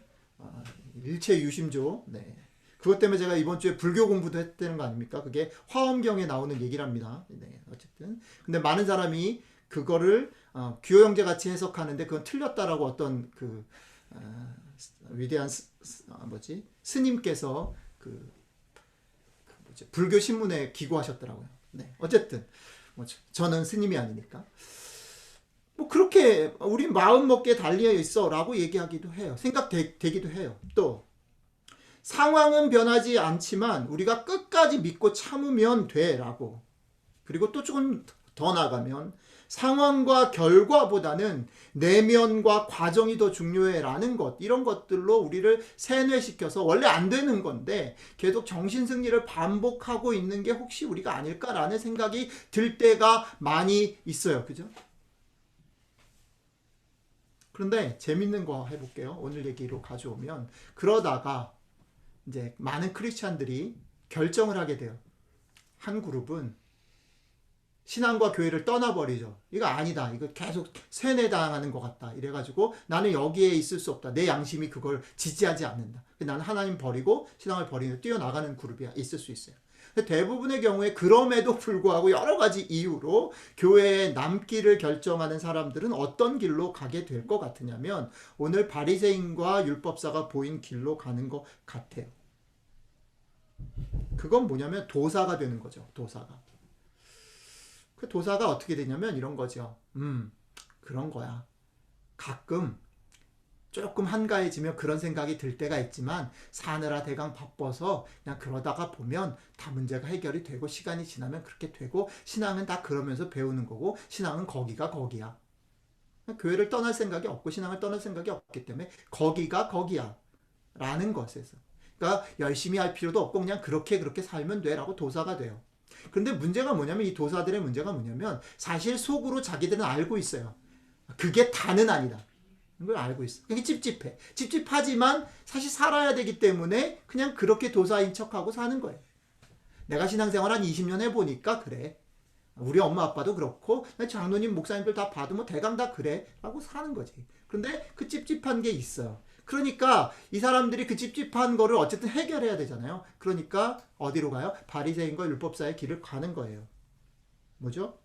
일체 유심조, 네. 그것 때문에 제가 이번 주에 불교 공부도 했다는 거 아닙니까? 그게 화엄경에 나오는 얘기랍니다. 네, 어쨌든. 근데 많은 사람이 그거를 규호 형제 같이 해석하는데 그건 틀렸다라고 어떤 위대한 스님께서 불교 신문에 기고하셨더라고요. 네, 어쨌든 저는 스님이 아니니까. 그렇게 우리 마음 먹기에 달려 있어라고 얘기하기도 해요. 생각되기도 해요. 또 상황은 변하지 않지만 우리가 끝까지 믿고 참으면 돼라고. 그리고 또 조금 더 나가면 상황과 결과보다는 내면과 과정이 더 중요해라는 것, 이런 것들로 우리를 세뇌시켜서 원래 안 되는 건데 계속 정신승리를 반복하고 있는 게 혹시 우리가 아닐까라는 생각이 들 때가 많이 있어요. 그죠? 그런데 재밌는 거 해볼게요. 오늘 얘기로 가져오면, 그러다가 이제 많은 크리스찬들이 결정을 하게 돼요. 한 그룹은 신앙과 교회를 떠나버리죠. 이거 아니다. 이거 계속 세뇌당하는 것 같다. 이래가지고 나는 여기에 있을 수 없다. 내 양심이 그걸 지지하지 않는다. 나는 하나님 버리고 신앙을 버리고 뛰어나가는 그룹이 있을 수 있어요. 대부분의 경우에 그럼에도 불구하고 여러 가지 이유로 교회에 남기를 결정하는 사람들은 어떤 길로 가게 될 것 같으냐면 오늘 바리새인과 율법사가 보인 길로 가는 것 같아요. 그건 뭐냐면 도사가 되는 거죠. 도사가. 그 도사가 어떻게 되냐면 이런 거죠. 그런 거야. 가끔 조금 한가해지면 그런 생각이 들 때가 있지만 사느라 대강 바빠서 그냥 그러다가 보면 다 문제가 해결이 되고 시간이 지나면 그렇게 되고 신앙은 다 그러면서 배우는 거고 신앙은 거기가 거기야. 교회를 떠날 생각이 없고 신앙을 떠날 생각이 없기 때문에 거기가 거기야 라는 것에서, 그러니까 열심히 할 필요도 없고 그냥 그렇게 살면 돼 라고 도사가 돼요. 그런데 문제가 뭐냐면, 이 도사들의 문제가 뭐냐면 사실 속으로 자기들은 알고 있어요. 그게 다는 아니다. 그걸 알고 있어. 그게 찝찝해. 찝찝하지만 사실 살아야 되기 때문에 그냥 그렇게 도사인 척하고 사는 거예요. 내가 신앙생활 한 20년 해보니까 그래. 우리 엄마 아빠도 그렇고 장로님 목사님들 다 봐도 뭐 대강 다 그래 라고 사는 거지. 그런데 그 찝찝한 게 있어요. 그러니까 이 사람들이 그 찝찝한 거를 어쨌든 해결해야 되잖아요. 그러니까 어디로 가요? 바리새인과 율법사의 길을 가는 거예요. 뭐죠?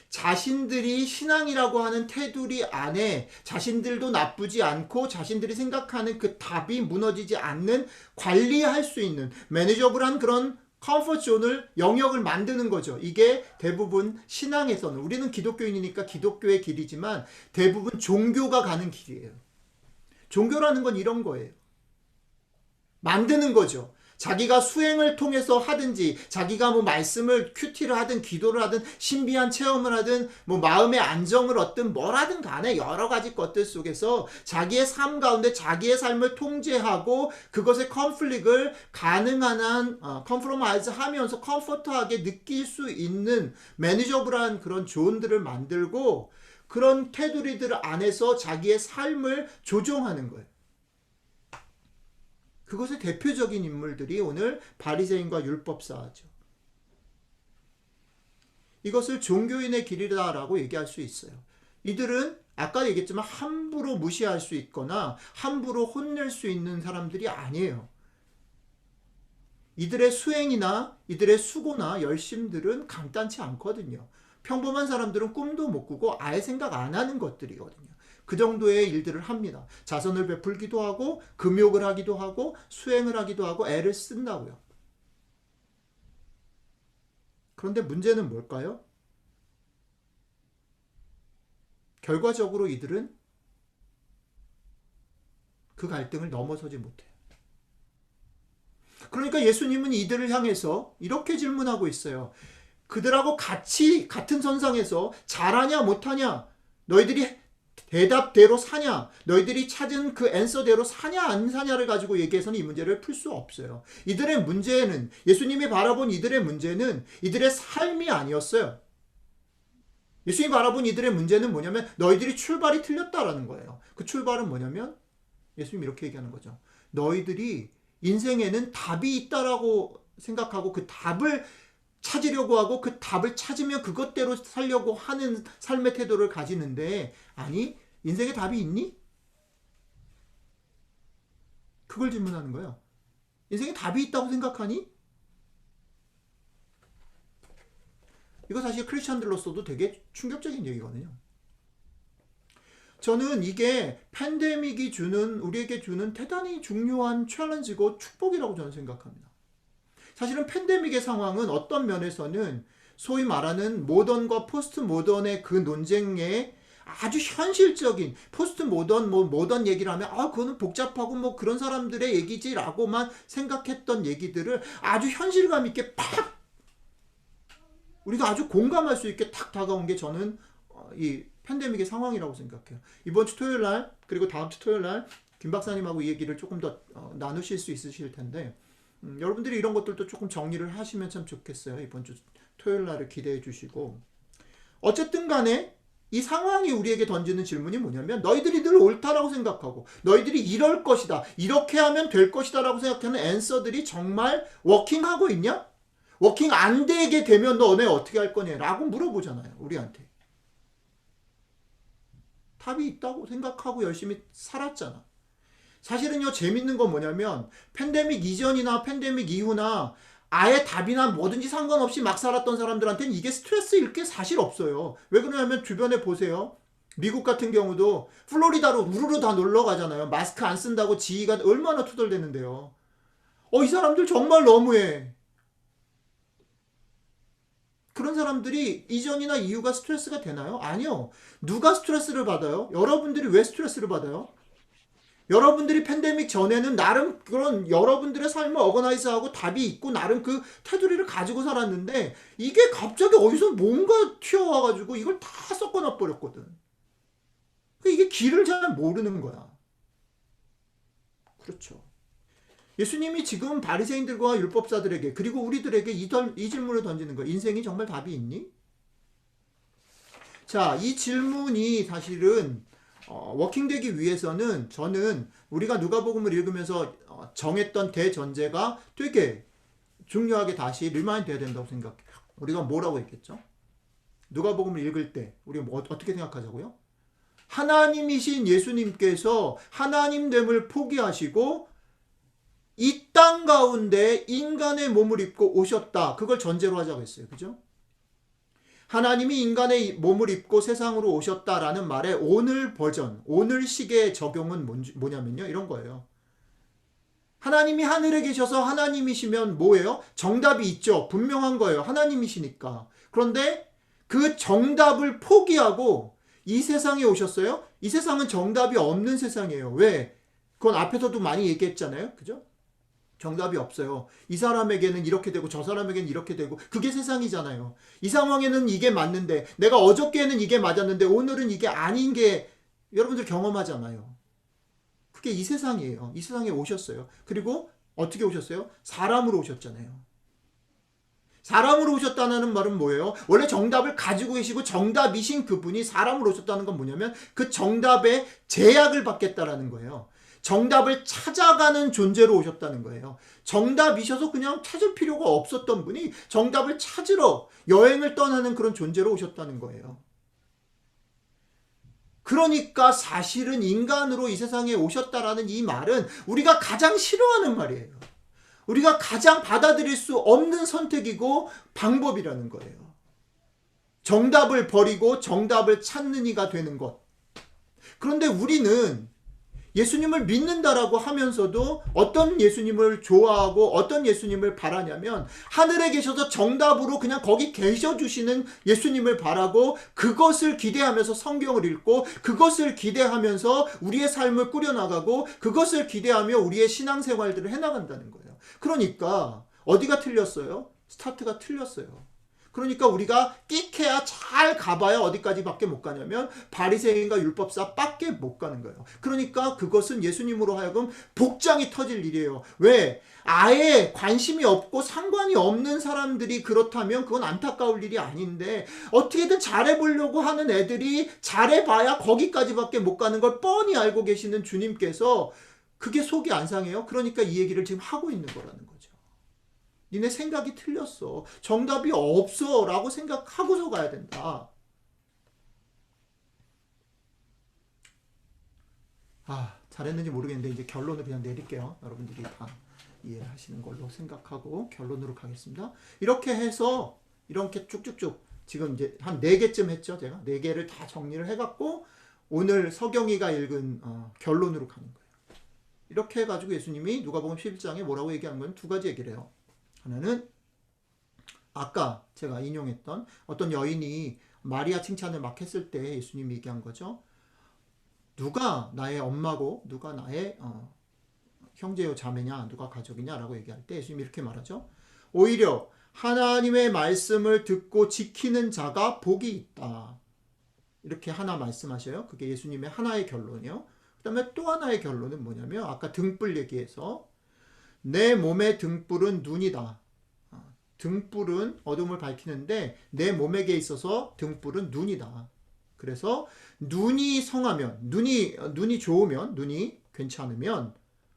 자신들이 신앙이라고 하는 테두리 안에 자신들도 나쁘지 않고 자신들이 생각하는 그 답이 무너지지 않는 관리할 수 있는 매니저블한 그런 컴포트 존을 영역을 만드는 거죠. 이게 대부분 신앙에서는 우리는 기독교인이니까 기독교의 길이지만 대부분 종교가 가는 길이에요. 종교라는 건 이런 거예요. 만드는 거죠. 자기가 수행을 통해서 하든지 자기가 뭐 말씀을 큐티를 하든 기도를 하든 신비한 체험을 하든 뭐 마음의 안정을 얻든 뭘 하든 간에 여러 가지 것들 속에서 자기의 삶 가운데 자기의 삶을 통제하고 그것의 컨플릭을 가능한 한 컴프로마이즈 하면서 컴포트하게 느낄 수 있는 매니저블한 그런 존들을 만들고 그런 테두리들 안에서 자기의 삶을 조종하는 거예요. 그것의 대표적인 인물들이 오늘 바리새인과 율법사죠. 이것을 종교인의 길이다라고 얘기할 수 있어요. 이들은 아까 얘기했지만 함부로 무시할 수 있거나 함부로 혼낼 수 있는 사람들이 아니에요. 이들의 수행이나 이들의 수고나 열심들은 간단치 않거든요. 평범한 사람들은 꿈도 못 꾸고 아예 생각 안 하는 것들이거든요. 그 정도의 일들을 합니다. 자선을 베풀기도 하고 금욕을 하기도 하고 수행을 하기도 하고 애를 쓴다고요. 그런데 문제는 뭘까요? 결과적으로 이들은 그 갈등을 넘어서지 못해요. 그러니까 예수님은 이들을 향해서 이렇게 질문하고 있어요. 그들하고 같이 같은 선상에서 잘하냐 못하냐, 너희들이 대답대로 사냐, 너희들이 찾은 그 앤서대로 사냐 안 사냐를 가지고 얘기해서는 이 문제를 풀 수 없어요. 이들의 문제는, 예수님이 바라본 이들의 문제는 이들의 삶이 아니었어요. 예수님이 바라본 이들의 문제는 뭐냐면 너희들이 출발이 틀렸다라는 거예요. 그 출발은 뭐냐면 예수님이 이렇게 얘기하는 거죠. 너희들이 인생에는 답이 있다라고 생각하고 그 답을 찾으려고 하고 그 답을 찾으면 그것대로 살려고 하는 삶의 태도를 가지는데, 아니 인생에 답이 있니? 그걸 질문하는 거예요. 인생에 답이 있다고 생각하니? 이거 사실 크리스천들로서도 되게 충격적인 얘기거든요. 저는 이게 팬데믹이 우리에게 주는 대단히 중요한 챌린지고 축복이라고 저는 생각합니다. 사실은 팬데믹의 상황은 어떤 면에서는 소위 말하는 모던과 포스트 모던의 그 논쟁에 아주 현실적인, 포스트 모던, 모던 얘기를 하면 그거는 복잡하고 그런 사람들의 얘기지라고만 생각했던 얘기들을 아주 현실감 있게 팍 우리가 아주 공감할 수 있게 탁 다가온 게 저는 이 팬데믹의 상황이라고 생각해요. 이번 주 토요일 날 그리고 다음 주 토요일 날 김 박사님하고 이 얘기를 조금 더 나누실 수 있으실 텐데 여러분들이 이런 것들도 조금 정리를 하시면 참 좋겠어요. 이번 주 토요일 날을 기대해 주시고, 어쨌든 간에 이 상황이 우리에게 던지는 질문이 뭐냐면 너희들이 늘 옳다라고 생각하고 너희들이 이럴 것이다, 이렇게 하면 될 것이다 라고 생각하는 앤서들이 정말 워킹하고 있냐? 워킹 안 되게 되면 너네 어떻게 할 거냐? 라고 물어보잖아요. 우리한테. 답이 있다고 생각하고 열심히 살았잖아. 사실은요, 재밌는 건 뭐냐면 팬데믹 이전이나 팬데믹 이후나 아예 답이나 뭐든지 상관없이 막 살았던 사람들한테는 이게 스트레스일 게 사실 없어요. 왜 그러냐면 주변에 보세요. 미국 같은 경우도 플로리다로 우르르 다 놀러 가잖아요. 마스크 안 쓴다고 지위가 얼마나 투덜대는데요. 이 사람들 정말 너무해. 그런 사람들이 이전이나 이후가 스트레스가 되나요? 아니요. 누가 스트레스를 받아요? 여러분들이 왜 스트레스를 받아요? 여러분들이 팬데믹 전에는 나름 그런 여러분들의 삶을 어거나이즈하고 답이 있고 나름 그 테두리를 가지고 살았는데 이게 갑자기 어디서 뭔가 튀어와가지고 이걸 다 섞어놔 버렸거든. 이게 길을 잘 모르는 거야. 그렇죠. 예수님이 지금 바리새인들과 율법사들에게 그리고 우리들에게 이 질문을 던지는 거예요. 인생이 정말 답이 있니? 자, 이 질문이 사실은 워킹되기 위해서는 저는 우리가 누가복음을 읽으면서 정했던 대전제가 되게 중요하게 다시 리마인드 돼야 된다고 생각해요. 우리가 뭐라고 했겠죠? 누가복음을 읽을 때 우리가 어떻게 생각하자고요? 하나님이신 예수님께서 하나님됨을 포기하시고 이 땅 가운데 인간의 몸을 입고 오셨다. 그걸 전제로 하자고 했어요. 그죠? 하나님이 인간의 몸을 입고 세상으로 오셨다라는 말의 오늘 버전, 오늘식의 적용은 뭐냐면요. 이런 거예요. 하나님이 하늘에 계셔서 하나님이시면 뭐예요? 정답이 있죠. 분명한 거예요. 하나님이시니까. 그런데 그 정답을 포기하고 이 세상에 오셨어요? 이 세상은 정답이 없는 세상이에요. 왜? 그건 앞에서도 많이 얘기했잖아요. 그죠? 정답이 없어요. 이 사람에게는 이렇게 되고 저 사람에게는 이렇게 되고 그게 세상이잖아요. 이 상황에는 이게 맞는데 내가 어저께는 이게 맞았는데 오늘은 이게 아닌 게 여러분들 경험하잖아요. 그게 이 세상이에요. 이 세상에 오셨어요. 그리고 어떻게 오셨어요? 사람으로 오셨잖아요. 사람으로 오셨다는 말은 뭐예요? 원래 정답을 가지고 계시고 정답이신 그분이 사람으로 오셨다는 건 뭐냐면 그 정답에 제약을 받겠다라는 거예요. 정답을 찾아가는 존재로 오셨다는 거예요. 정답이셔서 그냥 찾을 필요가 없었던 분이 정답을 찾으러 여행을 떠나는 그런 존재로 오셨다는 거예요. 그러니까 사실은 인간으로 이 세상에 오셨다라는 이 말은 우리가 가장 싫어하는 말이에요. 우리가 가장 받아들일 수 없는 선택이고 방법이라는 거예요. 정답을 버리고 정답을 찾는 이가 되는 것. 그런데 우리는 예수님을 믿는다라고 하면서도 어떤 예수님을 좋아하고 어떤 예수님을 바라냐면 하늘에 계셔서 정답으로 그냥 거기 계셔 주시는 예수님을 바라고 그것을 기대하면서 성경을 읽고 그것을 기대하면서 우리의 삶을 꾸려나가고 그것을 기대하며 우리의 신앙생활들을 해나간다는 거예요. 그러니까 어디가 틀렸어요? 스타트가 틀렸어요. 그러니까 우리가 끽해야 잘 가봐야 어디까지밖에 못 가냐면 바리새인과 율법사 밖에 못 가는 거예요. 그러니까 그것은 예수님으로 하여금 복장이 터질 일이에요. 왜? 아예 관심이 없고 상관이 없는 사람들이 그렇다면 그건 안타까울 일이 아닌데 어떻게든 잘해보려고 하는 애들이 잘해봐야 거기까지밖에 못 가는 걸 뻔히 알고 계시는 주님께서 그게 속이 안 상해요. 그러니까 이 얘기를 지금 하고 있는 거라는 거죠. 니네 생각이 틀렸어. 정답이 없어 라고 생각하고서 가야 된다. 잘했는지 모르겠는데 이제 결론을 그냥 내릴게요. 여러분들이 다 이해를 하시는 걸로 생각하고 결론으로 가겠습니다. 이렇게 해서 이렇게 쭉쭉쭉 지금 이제 한 4개쯤 했죠. 제가 4개를 다 정리를 해갖고 오늘 서경이가 읽은 결론으로 가는 거예요. 이렇게 해가지고 예수님이 누가복음 11장에 뭐라고 얘기하는 건 2가지 얘기를 해요. 하나는 아까 제가 인용했던 어떤 여인이 마리아 칭찬을 막 했을 때 예수님이 얘기한 거죠. 누가 나의 엄마고 누가 나의 형제요 자매냐 누가 가족이냐 라고 얘기할 때 예수님이 이렇게 말하죠. 오히려 하나님의 말씀을 듣고 지키는 자가 복이 있다. 이렇게 하나 말씀하셔요. 그게 예수님의 하나의 결론이요. 그 다음에 또 하나의 결론은 뭐냐면 아까 등불 얘기해서 내 몸의 등불은 눈이다. 등불은 어둠을 밝히는데 내 몸에게 있어서 등불은 눈이다. 그래서 눈이 성하면 눈이 좋으면 눈이 괜찮으면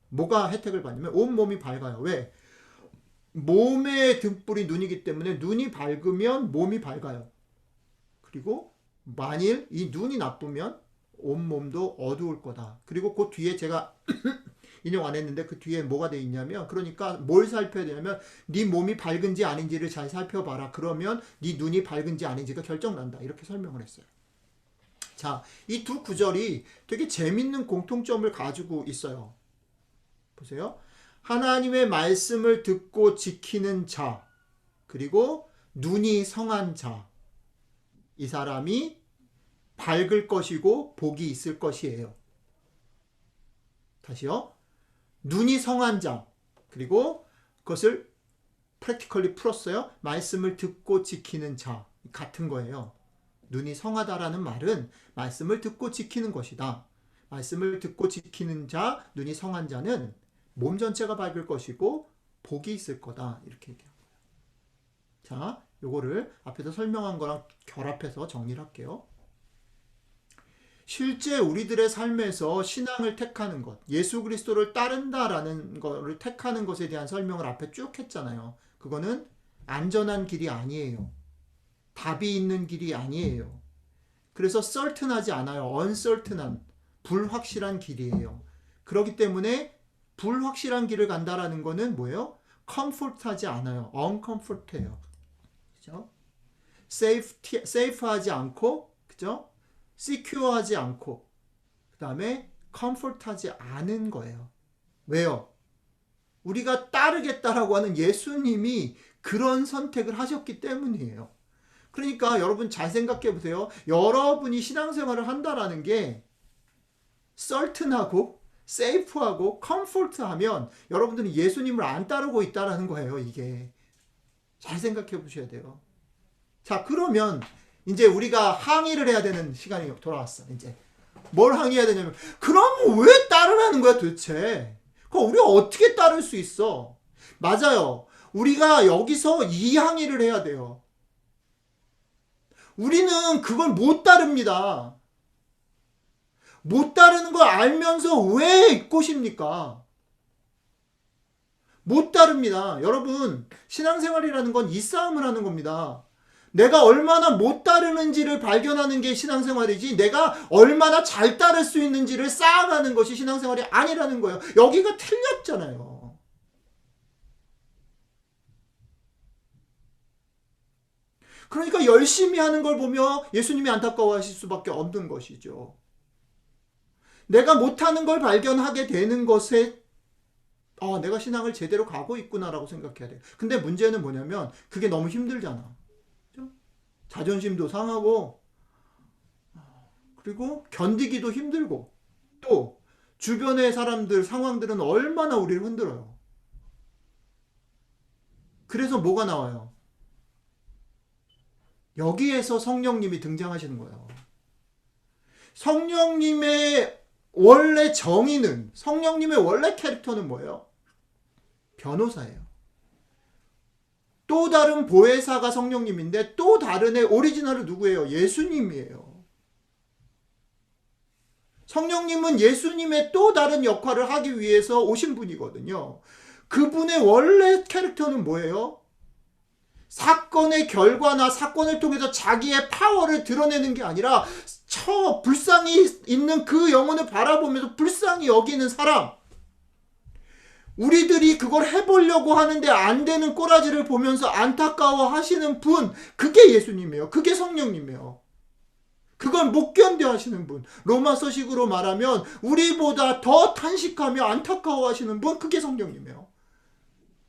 뭐가 혜택을 받냐면 온몸이 밝아요. 왜? 몸의 등불이 눈이기 때문에 눈이 밝으면 몸이 밝아요. 그리고 만일 이 눈이 나쁘면 온몸도 어두울 거다. 그리고 그 뒤에 제가 인용 안 했는데 그 뒤에 뭐가 돼 있냐면 그러니까 뭘 살펴야 되냐면 네 몸이 밝은지 아닌지를 잘 살펴봐라. 그러면 네 눈이 밝은지 아닌지가 결정난다. 이렇게 설명을 했어요. 자, 이 두 구절이 되게 재밌는 공통점을 가지고 있어요. 보세요. 하나님의 말씀을 듣고 지키는 자 그리고 눈이 성한 자 이 사람이 밝을 것이고 복이 있을 것이에요. 다시요. 눈이 성한 자 그리고 그것을 프랙티컬리 풀었어요. 말씀을 듣고 지키는 자 같은 거예요. 눈이 성하다라는 말은 말씀을 듣고 지키는 것이다. 말씀을 듣고 지키는 자, 눈이 성한 자는 몸 전체가 밝을 것이고 복이 있을 거다. 이렇게 얘기한 거예요. 자, 요거를 앞에서 설명한 거랑 결합해서 정리를 할게요. 실제 우리들의 삶에서 신앙을 택하는 것, 예수 그리스도를 따른다라는 것을 택하는 것에 대한 설명을 앞에 쭉 했잖아요. 그거는 안전한 길이 아니에요. 답이 있는 길이 아니에요. 그래서 certain하지 않아요. uncertain한, 불확실한 길이에요. 그렇기 때문에 불확실한 길을 간다라는 거는 뭐예요? comfort하지 않아요. uncomfort해요. 그죠? safe하지 않고, 그죠? secure하지 않고, 그 다음에 comfort하지 않은 거예요. 왜요? 우리가 따르겠다라고 하는 예수님이 그런 선택을 하셨기 때문이에요. 그러니까 여러분 잘 생각해 보세요. 여러분이 신앙생활을 한다라는 게 certain하고 safe하고 comfort하면 여러분들은 예수님을 안 따르고 있다라는 거예요. 이게 잘 생각해 보셔야 돼요. 자, 그러면 이제 우리가 항의를 해야 되는 시간이 돌아왔어. 이제 뭘 항의해야 되냐면, 그럼 왜 따르라는 거야 도대체? 그럼 우리가 어떻게 따를 수 있어? 맞아요. 우리가 여기서 이 항의를 해야 돼요. 우리는 그걸 못 따릅니다. 못 따르는 걸 알면서 왜 꼬십니까? 못 따릅니다. 여러분, 신앙생활이라는 건 이 싸움을 하는 겁니다. 내가 얼마나 못 따르는지를 발견하는 게 신앙생활이지, 내가 얼마나 잘 따를 수 있는지를 쌓아가는 것이 신앙생활이 아니라는 거예요. 여기가 틀렸잖아요. 그러니까 열심히 하는 걸 보며 예수님이 안타까워하실 수밖에 없는 것이죠. 내가 못하는 걸 발견하게 되는 것에 내가 신앙을 제대로 가고 있구나라고 생각해야 돼요. 근데 문제는 뭐냐면 그게 너무 힘들잖아. 그렇죠? 자존심도 상하고, 그리고 견디기도 힘들고, 또 주변의 사람들 상황들은 얼마나 우리를 흔들어요. 그래서 뭐가 나와요? 여기에서 성령님이 등장하시는 거예요. 성령님의 원래 정의는, 성령님의 원래 캐릭터는 뭐예요? 변호사예요. 또 다른 보혜사가 성령님인데 또 다른 오리지널은 누구예요? 예수님이에요. 성령님은 예수님의 또 다른 역할을 하기 위해서 오신 분이거든요. 그분의 원래 캐릭터는 뭐예요? 사건의 결과나 사건을 통해서 자기의 파워를 드러내는 게 아니라 불쌍히 있는 그 영혼을 바라보면서 불쌍히 여기는 사람, 우리들이 그걸 해보려고 하는데 안 되는 꼬라지를 보면서 안타까워 하시는 분, 그게 예수님이에요. 그게 성령님이에요. 그걸 못 견뎌 하시는 분, 로마서식으로 말하면 우리보다 더 탄식하며 안타까워 하시는 분, 그게 성령님이에요.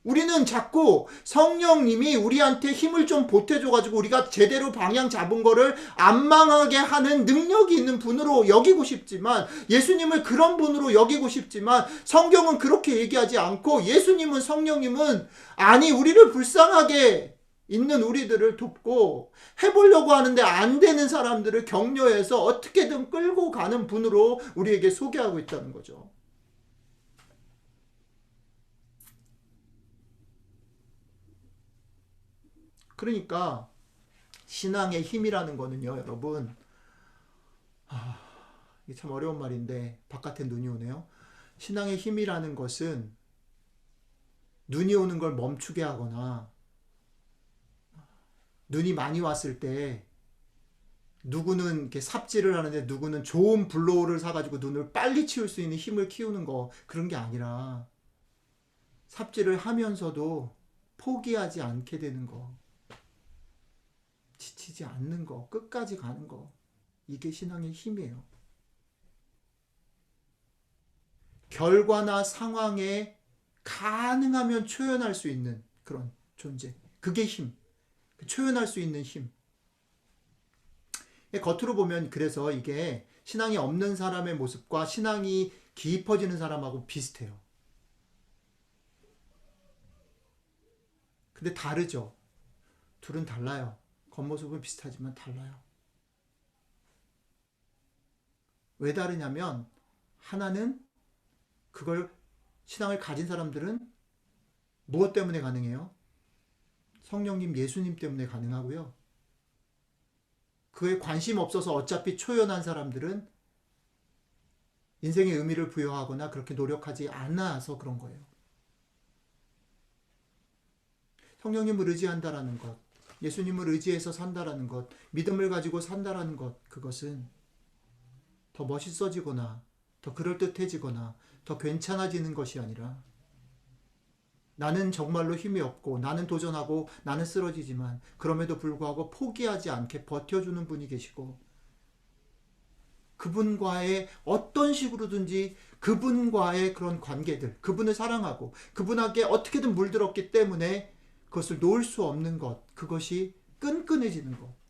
우리는 자꾸 성령님이 우리한테 힘을 좀 보태줘가지고 우리가 제대로 방향 잡은 거를 안 망하게 하는 능력이 있는 분으로 여기고 싶지만, 예수님을 그런 분으로 여기고 싶지만, 성경은 그렇게 얘기하지 않고, 예수님은, 성령님은 아니, 우리를 불쌍하게 있는 우리들을 돕고 해보려고 하는데 안 되는 사람들을 격려해서 어떻게든 끌고 가는 분으로 우리에게 소개하고 있다는 거죠. 그러니까 신앙의 힘이라는 거는요, 여러분, 이게 참 어려운 말인데 바깥에 눈이 오네요. 신앙의 힘이라는 것은 눈이 오는 걸 멈추게 하거나, 눈이 많이 왔을 때 누구는 이렇게 삽질을 하는데 누구는 좋은 블로우를 사가지고 눈을 빨리 치울 수 있는 힘을 키우는 거, 그런 게 아니라 삽질을 하면서도 포기하지 않게 되는 거, 지치지 않는 거, 끝까지 가는 거, 이게 신앙의 힘이에요. 결과나 상황에 가능하면 초연할 수 있는 그런 존재, 그게 힘, 초연할 수 있는 힘. 겉으로 보면 그래서 이게 신앙이 없는 사람의 모습과 신앙이 깊어지는 사람하고 비슷해요. 근데 다르죠. 둘은 달라요. 겉모습은 비슷하지만 달라요. 왜 다르냐면, 하나는 그걸, 신앙을 가진 사람들은 무엇 때문에 가능해요? 성령님, 예수님 때문에 가능하고요. 그에 관심 없어서 어차피 초연한 사람들은 인생의 의미를 부여하거나 그렇게 노력하지 않아서 그런 거예요. 성령님을 의지한다라는 것, 예수님을 의지해서 산다라는 것, 믿음을 가지고 산다라는 것, 그것은 더 멋있어지거나 더 그럴듯해지거나 더 괜찮아지는 것이 아니라 나는 정말로 힘이 없고 나는 도전하고 나는 쓰러지지만 그럼에도 불구하고 포기하지 않게 버텨주는 분이 계시고 그분과의 어떤 식으로든지 그분과의 그런 관계들, 그분을 사랑하고 그분에게 어떻게든 물들었기 때문에 그것을 놓을 수 없는 것, 그것이 끈끈해지는 것.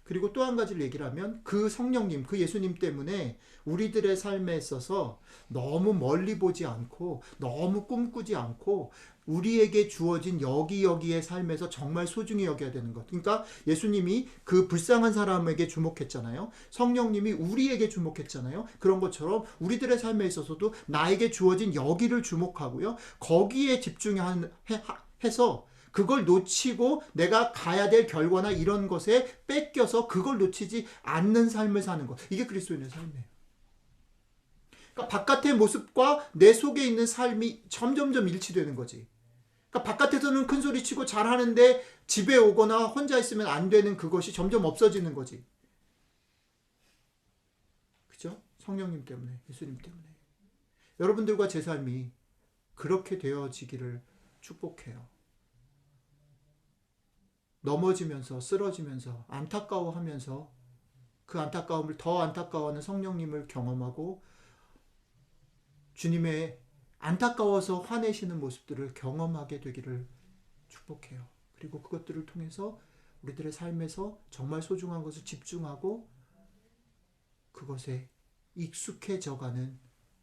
그리고 또 한 가지를 얘기를 하면 그 성령님, 그 예수님 때문에 우리들의 삶에 있어서 너무 멀리 보지 않고 너무 꿈꾸지 않고 우리에게 주어진 여기여기의 삶에서 정말 소중히 여겨야 되는 것. 그러니까 예수님이 그 불쌍한 사람에게 주목했잖아요. 성령님이 우리에게 주목했잖아요. 그런 것처럼 우리들의 삶에 있어서도 나에게 주어진 여기를 주목하고요. 거기에 집중해서 그걸 놓치고 내가 가야 될 결과나 이런 것에 뺏겨서 그걸 놓치지 않는 삶을 사는 것. 이게 그리스도인의 삶이에요. 그러니까 바깥의 모습과 내 속에 있는 삶이 점점점 일치되는 거지. 그러니까 바깥에서는 큰 소리 치고 잘하는데 집에 오거나 혼자 있으면 안 되는 그것이 점점 없어지는 거지. 그죠? 성령님 때문에, 예수님 때문에. 여러분들과 제 삶이 그렇게 되어지기를 축복해요. 넘어지면서 쓰러지면서 안타까워하면서 그 안타까움을 더 안타까워하는 성령님을 경험하고 주님의 안타까워서 화내시는 모습들을 경험하게 되기를 축복해요. 그리고 그것들을 통해서 우리들의 삶에서 정말 소중한 것을 집중하고 그것에 익숙해져가는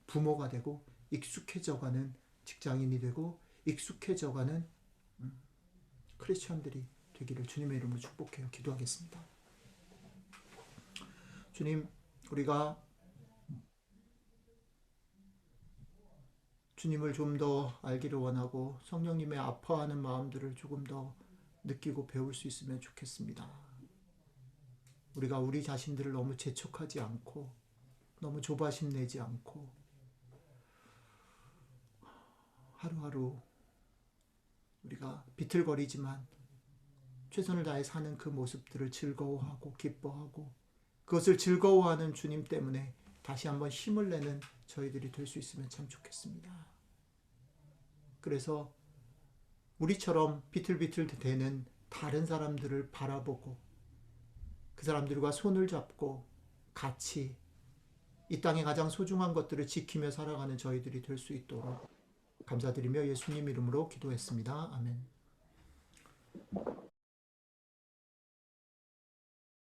부모가 되고 익숙해져가는 직장인이 되고 익숙해져가는 크리스천들이 되기를 주님의 이름으로 축복해요. 기도하겠습니다. 주님, 우리가 주님을 좀 더 알기를 원하고 성령님의 아파하는 마음들을 조금 더 느끼고 배울 수 있으면 좋겠습니다. 우리가 우리 자신들을 너무 재촉하지 않고 너무 조바심 내지 않고 하루하루 우리가 비틀거리지만 최선을 다해 사는 그 모습들을 즐거워하고 기뻐하고 그것을 즐거워하는 주님 때문에 다시 한번 힘을 내는 저희들이 될 수 있으면 참 좋겠습니다. 그래서 우리처럼 비틀비틀 대는 다른 사람들을 바라보고 그 사람들과 손을 잡고 같이 이 땅의 가장 소중한 것들을 지키며 살아가는 저희들이 될 수 있도록 감사드리며 예수님 이름으로 기도했습니다. 아멘.